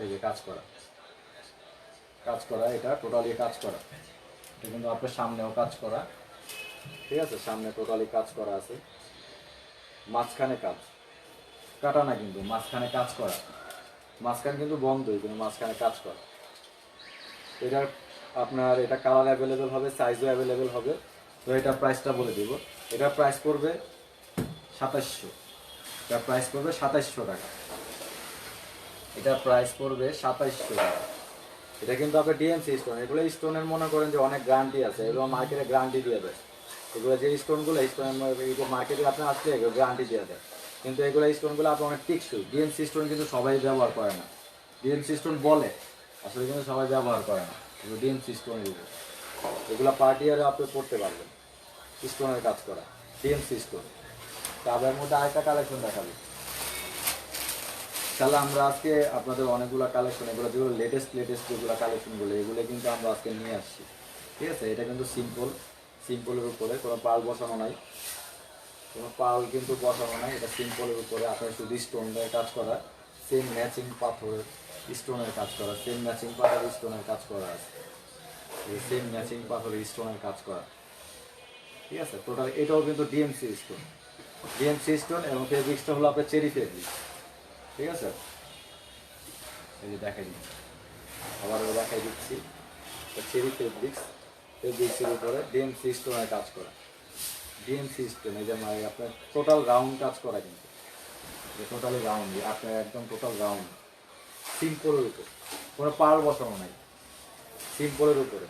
এই যে কাজ করা, এটা টোটালি কাজ করা। এটা কিন্তু আপনার সামনেও কাজ করা, ঠিক আছে, সামনে টোটালি কাজ করা আছে, মাঝখানে কাজ কাটা না, কিন্তু মাঝখানে কাজ করা, মাঝখানে কিন্তু বন্ধই, কিন্তু মাঝখানে কাজ করা। এটার আপনার এটা কালার অ্যাভেলেবেল হবে, সাইজও অ্যাভেলেবেল হবে। তো এটা প্রাইসটা বলে দিব, এটার প্রাইস পড়বে 2700, এটার প্রাইস পড়বে 2700 টাকা, এটার প্রাইস পড়বে 2700 টাকা। এটা কিন্তু আপনার ডিএমসি স্টোন, এগুলো স্টোনের মনে করেন যে অনেক গ্যারান্টি আছে, এগুলো মার্কেটে গ্যারান্টি দিয়ে দেয়। এগুলো যে স্টোনগুলো স্টোনের মার্কেটে আপনি আসলে এগুলো গ্যারান্টি দিয়ে দেয়, কিন্তু এগুলো স্টোনগুলো আপনার অনেক টিকসই। ডিএমসি স্টোন কিন্তু সবাই ব্যবহার করে না, ডিএমসি স্টোন বলে আসলে কিন্তু সবাই ব্যবহার করে না। এগুলো ডিএমসি স্টোন, এগুলো পার্টি আরে আপনি পড়তে পারবেন, স্টোনের কাজ করা ডিএমসি স্টোন। তো আবের মধ্যে আরেকটা কালেকশন দেখাবো। তাহলে আমরা আজকে আপনাদের অনেকগুলো কালেকশন, এগুলো যেগুলো লেটেস্ট যেগুলো কালেকশনগুলো, এগুলো কিন্তু আমরা আজকে নিয়ে আসছি। ঠিক আছে, এটা কিন্তু সিম্পলের উপরে কোনো পাল বসানো নাই, কোনো পাল কিন্তু বসানো নাই, এটা সিম্পলের উপরে আপনার শুধু স্টোনের কাজ করা, সেম ম্যাচিং পাথরের স্টোনের কাজ করা, সেম ম্যাচিং পাথরের স্টোনের কাজ করা আছে, সেম ম্যাচিং পাথরের স্টোনের কাজ করা। ঠিক আছে, টোটাল এটাও কিন্তু ডিএমসি স্টোন এবং ফেব্রিক্সটা হলো আপনার চেরি ফেব্রিক্স। ঠিক আছে, এই যে দেখাই দিচ্ছি, আবারও দেখাই দিচ্ছি, চেরি ফেব্রিক্সের উপরে ডিএমসি স্টোনের কাজ করা, ডিএমসি স্টোন, এই যে আপনার টোটাল রাউন্ড কাজ করা, কিন্তু টোটালি রাউন্ড, আপনার একদম টোটাল রাউন্ড, সিম্পলের উপর, কোনো পার বসানো নাই, সিম্পলের উপরে।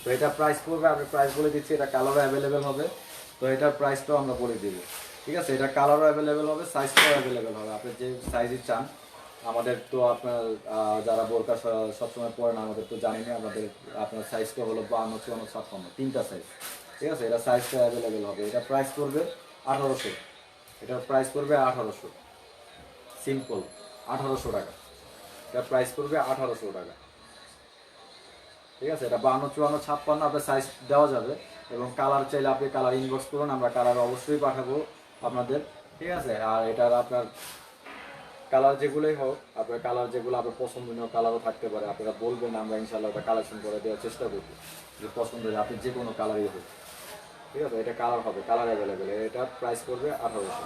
তো এটা প্রাইস পড়বে, আমি প্রাইস বলে দিচ্ছি, এটা কালারও অ্যাভেলেবেল হবে, তো এটার প্রাইসটাও আমরা বলে দিব। ঠিক আছে, এটা কালারও অ্যাভেলেবেল হবে, সাইজটাও অ্যাভেলেবেল হবে, আপনি যে সাইজই চান। আমাদের তো আপনার যারা বোরকা সবসময় পরে না, আমাদের তো জানিনি, আপনার সাইজটা হলো 52, 54, 56, তিনটা সাইজ। ঠিক আছে, এটা সাইজটা অ্যাভেলেবেল হবে। এটা প্রাইস পড়বে 1800, এটার প্রাইস পড়বে 1800, সিম্পল 1800 টাকা, এটার প্রাইস পড়বে 1800 টাকা। ঠিক আছে, এটা 52, 54, 56 আপনার সাইজ দেওয়া যাবে, এবং কালার চাইলে আপনি কালার ইনবক্স করুন, আমরা কালার অবশ্যই পাঠাবো আপনাদের। ঠিক আছে, আর এটার আপনার কালার যেগুলোই হোক, আপনার কালার যেগুলো আপনার পছন্দনীয় কালারও থাকতে পারে, আপনারা বলবেন, আমরা ইনশাল্লাহ ওটা কালেকশন করে দেওয়ার চেষ্টা করবো, যে পছন্দ হয় আপনি যে কোনো কালারই হোক। ঠিক আছে, এটা কালার হবে, কালার অ্যাভেলেবেল, এটার প্রাইস পড়বে 1800।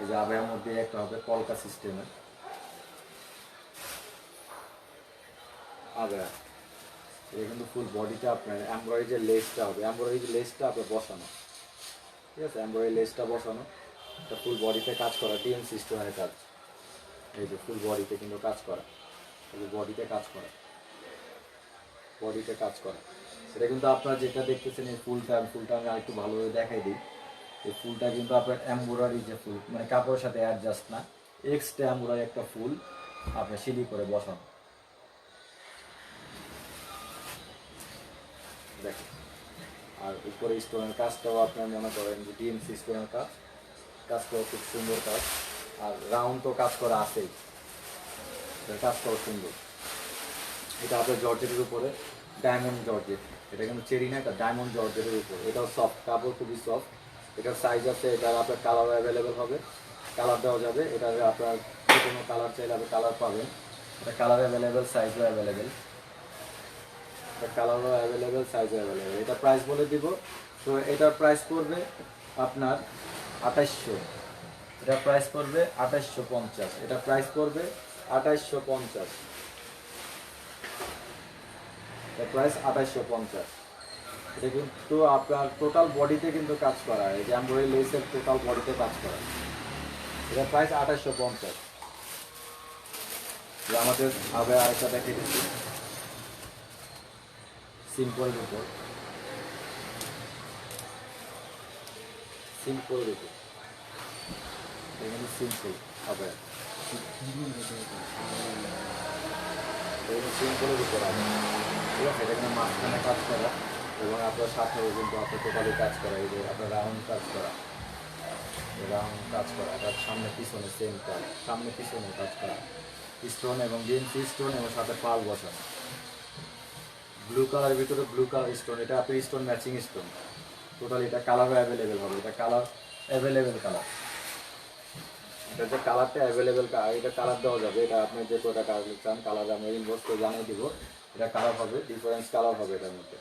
এই যে আবের মধ্যে একটা হবে কলকা সিস্টেমের আবার, এটা কিন্তু ফুল বডিটা আপনার এমব্রয়ডারি যে লেসটা হবে, এমব্রয়ডারি যে লেসটা আপনার বসানো। ঠিক আছে, এমব্রয়ডারি লেসটা বসানো, এটা ফুল বডিতে কাজ করা, ডিএম সিস্টেমের কাজ। এই যে ফুল বডিতে কিন্তু কাজ করা, এই যে বডিতে কাজ করা, এটা কিন্তু আপনার যেটা দেখতেছেন এই ফুলটা আমি আরেকটু ভালোভাবে দেখাই দিই। এই ফুলটা কিন্তু আপনার এমব্রয়ডারি যে ফুল, মানে কাপড়ের সাথে অ্যাডজাস্ট না, এক্সট্রা এমব্রয়ডারি একটা ফুল আপনার সিলি করে বসানো। দেখেন, আর উপরে স্টোনের কাজটাও আপনার মনে করেন যে ডিএমসি স্টোনের কাজটাও খুব সুন্দর কাজ, আর রাউন্ড তো কাজ করা আছেই, কাজটাও সুন্দর। এটা আপনার জর্জেটের উপরে ডায়মন্ড জর্জেট, এটা কিন্তু চেরি না, এটা ডায়মন্ড জর্জেটের উপর, এটাও সফট কাপড়, খুবই সফট। এটার সাইজ আছে, এটার আপনার কালারও অ্যাভেলেবেল হবে, কালার দেওয়া যাবে, এটার আপনার যে কোনো কালার চাইলে আপনি কালার পাবেন, এটা কালার অ্যাভেলেবেল, সাইজও অ্যাভেলেবেল, কালারও অ্যাভেলেবেল, সাইজও অ্যাভেলেবেল। এটা প্রাইস বলে দিব, তো এটার প্রাইস পড়বে আপনার 2800, এটা প্রাইস পড়বে 2850, এটা প্রাইস পড়বে 2850, এটা প্রাইস 2850। এটা কিন্তু আপনার টোটাল বডিতে কিন্তু কাজ করা, এই যে এমব্রয়ডারি লেসের টোটাল বডিতে কাজ করা, এটা প্রাইস 2850। আমাদের আবার আরেকটা দেখে দিচ্ছি, সিম্পলের উপর, এখানে সিম্পল আবার সিম্পলের উপর আবার। ঠিক আছে, এটা কিন্তু মাঝখানে কাজ করা, এবং আপনার সাথেও কিন্তু আপনার টোটালি কাজ করা, এই যে আপনার রাউন্ড কাজ করা, তার সামনে পিছনে সেম কাজ, সামনে পিছনে কাজ করা, স্টোন এবং ডিএমসি স্টোন এবং সাথে পাল বসানো, ব্লু কালারের ভিতরে ব্লু কালার স্টোন, এটা আপনি স্টোন ম্যাচিং স্টোন, টোটালি এটা কালারও অ্যাভেলেবেল হবে, এটা কালার অ্যাভেলেবেল কালার, এটা যে কালারটা অ্যাভেলেবেল, এটা কালার দেওয়া যাবে, এটা আপনি যে কটা কালার চান কালার আমি ইনবক্স করে জানিয়ে দিব, এটা কালার হবে, ডিফারেন্স কালার হবে এটার মধ্যে,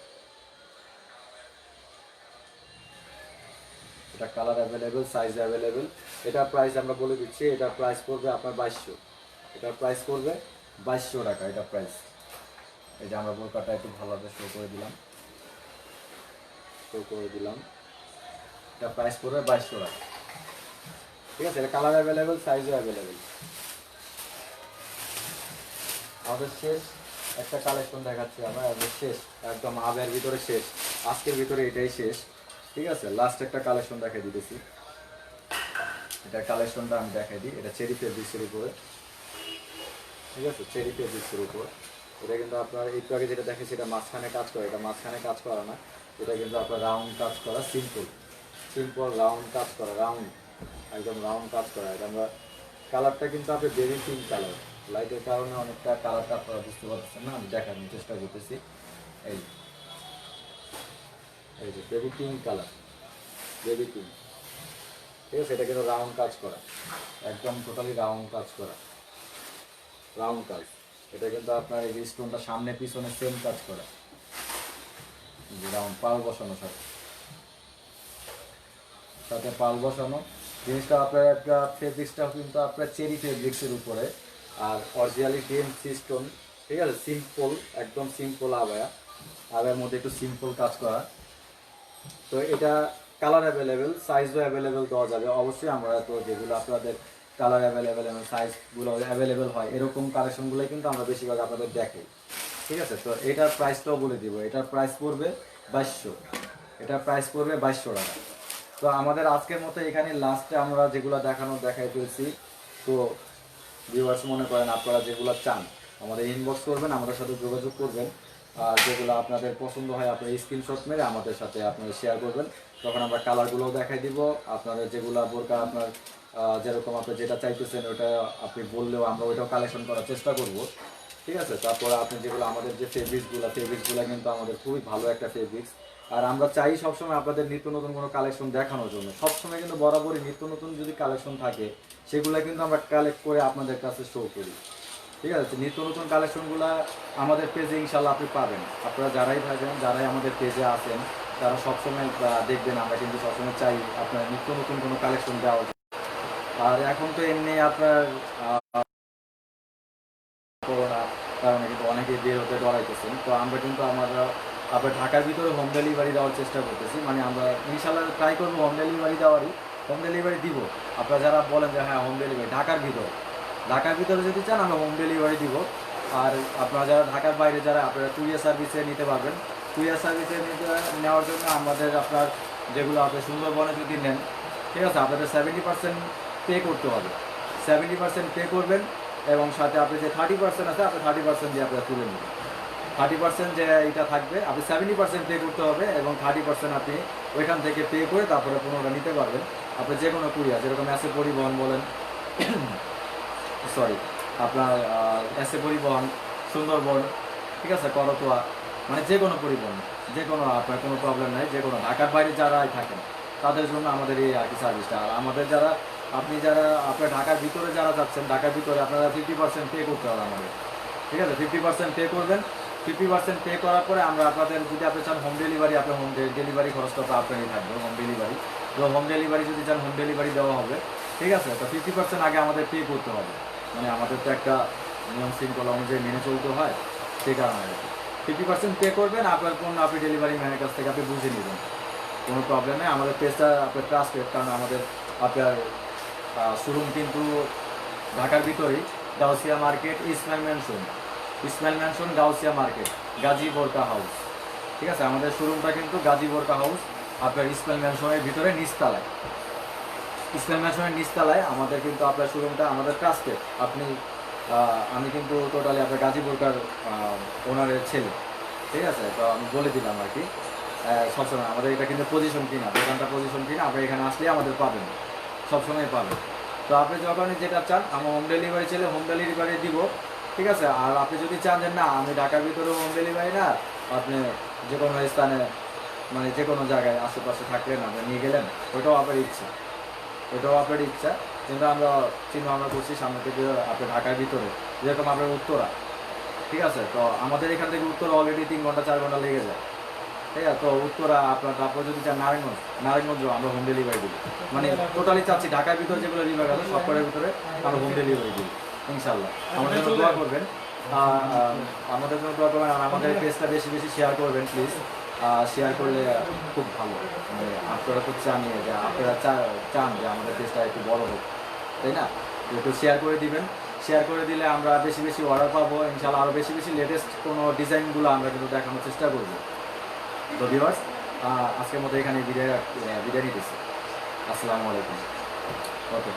এটা কালার অ্যাভেলেবেল, সাইজ অ্যাভেলেবেল। এটা প্রাইস আমরা বলে দিচ্ছি, এটা প্রাইস পড়বে আপনার 2200, এটার প্রাইস পড়বে 2200 টাকা, এটা প্রাইস। এই যে আমরা বোরকাটা একটু ভালোভাবে শো করে দিলাম, এটা প্রাইস পড়বে 2200 টাকা। ঠিক আছে, এটা কালার অ্যাভেলেবেল, সাইজও অ্যাভেলেবেল। আমাদের শেষ একটা কালেকশন দেখাচ্ছি আমরা, শেষ একদম আবের ভিতরে শেষ, আজকের ভিতরে এটাই শেষ। ঠিক আছে, লাস্ট একটা কালেকশন দেখাই দিতেছি, এটা কালেকশনটা আমি দেখাই দিই, এটা চেরি ফেব্রিক্সের উপরে। ঠিক আছে, চেরি ফেব্রিক্সের উপর এটা কিন্তু আপনার একটু আগে যেটা দেখে সেটা মাঝখানে কাজ করে, এটা মাঝখানে কাজ করা না, এটা কিন্তু আপনার রাউন্ড কাজ করা, সিম্পল রাউন্ড কাজ করা, রাউন্ড একদম রাউন্ড কাজ করা। এটা আমরা কালারটা কিন্তু আপনি বেবি পিঙ্ক কালার, লাইটের কারণে অনেকটা কালারটা আপনারা বুঝতে পারছেন না, আমি দেখানোর চেষ্টা করতেছি। এই এই যে baby pink colour, baby pink, ঠিক আছে। এটা কিন্তু রাউন্ড কাজ করা, একদম টোটালি রাউন্ড কাজ করা, রাউন্ড কাজ। এটা কিন্তু আপনার এই স্টোনটা সামনে পিছনে সেম কাজ করা, রাউন্ড পাল বসানো সাথে সাথে পাল বসানো। জিনিসটা আপনার একটা ফেব্রিক্সটা কিন্তু আপনার চেরি ফেব্রিক্সের উপরে, আর অরিজিনালি টিএমসি স্টোন, ঠিক আছে। সিম্পল, একদম সিম্পল আবায়া, আবায়ের মধ্যে একটু সিম্পল কাজ করা। তো এটা কালার অ্যাভেলেবেল, সাইজও অ্যাভেলেবেল দেওয়া যাবে অবশ্যই। আমরা তো যেগুলো আপনাদের কালার অ্যাভেলেবেল এবং সাইজগুলো অ্যাভেলেবেল হয় এরকম কালেকশনগুলোই কিন্তু আমরা বেশিরভাগ আপনাদের দেখাই, ঠিক আছে। তো এটার প্রাইসটাও বলে দিব, এটার প্রাইস পড়বে 2200, এটার প্রাইস পড়বে 2200 টাকা। তো আমাদের আজকের মতো এখানে লাস্টে আমরা যেগুলো দেখাই ফেলছি। তো ভিউয়ার্স মনে করেন আপনারা যেগুলো চান আমাদের ইনবক্স করবেন, আমাদের সাথে যোগাযোগ করবেন, আর যেগুলো আপনাদের পছন্দ হয় আপনার স্ক্রিনশট মেরে আমাদের সাথে আপনারা শেয়ার করবেন, তখন আমরা কালারগুলোও দেখাই দিব। আপনাদের যেগুলো বোরকা আপনার যেরকম আপনি যেটা চাইতেছেন ওটা আপনি বললেও আমরা ওইটাও কালেকশন করার চেষ্টা করব, ঠিক আছে। তারপর আপনি যেগুলো আমাদের যে ফেব্রিক্সগুলো কিন্তু আমাদের খুবই ভালো একটা ফেব্রিক্স, আর আমরা চাই সবসময় আপনাদের নিত্য নতুন কোনো কালেকশন দেখানোর জন্য। সবসময় কিন্তু বরাবরই নিত্য নতুন যদি কালেকশন থাকে সেগুলো কিন্তু আমরা কালেক্ট করে আপনাদের কাছে শো করি, ঠিক আছে। নিত্য নতুন কালেকশনগুলো আমাদের পেজে ইনশাল্লাহ আপনি পাবেন। আপনারা যারাই থাকেন, যারাই আমাদের পেজে আছেন, তারা সবসময় দেখবেন আমরা কিন্তু সবসময় চাই আপনার নিত্য নতুন কোনো কালেকশন দেওয়া যায়। আর এখন তো এমনি আপনার করোনা কারণে কিন্তু অনেকে বের হতে ডরাইতেছেন, তো আমরা কিন্তু আপনার ঢাকার ভিতরে হোম ডেলিভারি দেওয়ার চেষ্টা করতেছি। মানে আমরা ইনশাল্লাহ ট্রাই করবো হোম ডেলিভারি দিব। আপনারা যারা বলেন যে হ্যাঁ হোম ডেলিভারি ঢাকার ভিতরে যদি চান আমরা হোম ডেলিভারি দিব। আর আপনারা যারা ঢাকার বাইরে যারা আপনারা কুরিয়ার সার্ভিসে নিতে পারবেন, কুরিয়ার সার্ভিসে নেওয়ার জন্য আমাদের আপনার যেগুলো আপনি সুন্দরবনে যদি নেন, ঠিক আছে, আপনাদের 70% পে করতে হবে। 70% পে করবেন এবং সাথে আপনি যে 30% আছে আপনি 30% দিয়ে আপনারা তুলে নেবেন। 30% যে এটা থাকবে, আপনি 70% পে করতে হবে এবং 30% আপনি ওইখান থেকে পে করে তারপরে পুনরায় নিতে পারবেন। আপনি যে কোনো কুরিয়ার, যেরকম এসে পরিবহন বলেন, সরি আপনার এসে পরিবহন, সুন্দরবন, ঠিক আছে, করতোয়া, মানে যে কোনো পরিবহন, যে কোনো আপনার কোনো প্রবলেম নাই। যে কোনো ঢাকার বাইরে যারাই থাকেন তাদের জন্য আমাদের এই আর কি সার্ভিসটা। আর আমাদের যারা আপনার ঢাকার ভিতরে যারা যাচ্ছেন, ঢাকার ভিতরে আপনারা 50% পে করতে হবে আমাদের, ঠিক আছে। 50% পে করবেন। 50% পে করার পরে আমরা আপনাদের, যদি আপনি চান হোম ডেলিভারি, আপনার হোম ডেলিভারি খরচটা তো আপনারই থাকবে, হোম ডেলিভারি। তো হোম ডেলিভারি যদি চান হোম ডেলিভারি দেওয়া হবে, ঠিক আছে। তো 50% আগে আমাদের পে করতে হবে, মানে আমাদের তো একটা নিয়ম শৃঙ্খলা অনুযায়ী মেনে চলতে হয়, সেই কারণে 50% পে করবেন। আপনার পণ্য আপনি ডেলিভারি ম্যানের কাছ থেকে আপনি বুঝে নেবেন, কোনো প্রবলেম নেই। আমাদের পেজটা আপনার ট্রাস্টেড, কারণ আমাদের আপনার শোরুম কিন্তু ঢাকার ভিতরেই, Gausia market, Ismail mansion Gausia market, Gazi বোরকা হাউস, ঠিক আছে। আমাদের শোরুমটা কিন্তু গাজী বোরকা হাউস আপনার ইসমাইল ম্যানশনের ভিতরে নিচতলায়, আমাদের কিন্তু আপনার শোরুমটা আমাদের ট্রাস্টেড। আমি কিন্তু টোটালি আপনার গাজী বোরকার ওনারের ছেলে, ঠিক আছে। তো আমি বলে দিলাম আর কি, সবসময় আমাদের এটা কিন্তু পজিশন কিনা, দোকানটা পজিশন কিনা, আপনি এখানে আসলে আমাদের পাবেন, সবসময় পাবেন। তো আপনি যখনই যেটা চান, আমরা হোম ডেলিভারি চাইলে হোম ডেলিভারি দিব, ঠিক আছে। আর আপনি যদি চান যে না আমি ঢাকার ভিতরে হোম ডেলিভারি না, আপনি যে কোনো স্থানে, মানে যে কোনো জায়গায় আশেপাশে থাকলেন আপনি নিয়ে গেলেন, ওটাও আপনার ইচ্ছা, কিন্তু আমরা চিন্তা ভাবনা করছি সামনে থেকে আপনি ঢাকার ভিতরে, যেরকম আপনার উত্তরা, ঠিক আছে। তো আমাদের এখান থেকে উত্তরা অলরেডি 3 ঘন্টা 4 ঘন্টা লেগে যায়, ঠিক আছে। তো উত্তরা আপনার, তারপর যদি চান নারায়ণগঞ্জ আমরা হোম ডেলিভারি দিই, মানে টোটালি চাচ্ছি ঢাকার ভিতরে যেগুলো বিভাগ আছে সবকটার ভিতরে আমরা হোম ডেলিভারি দিই ইনশাল্লাহ। আমাদের জন্য দোয়া করবেন, আর আমাদের পেজটা বেশি বেশি শেয়ার করবেন প্লিজ। শেয়ার করলে খুব ভালো, মানে আপনারা তো চান যে আপনারা চান যে আমাদের পেজটা একটু বড় হোক, তাই না। একটু শেয়ার করে দিবেন, শেয়ার করে দিলে আমরা বেশি বেশি অর্ডার পাবো ইনশাল্লাহ। আরও বেশি বেশি লেটেস্ট কোনো ডিজাইনগুলো আমরা কিন্তু দেখানোর চেষ্টা করবো। তো ভিউয়ার্স, আজকের মতো এখানে বিদায় নিতেছি। আসসালামু আলাইকুম। ওকে।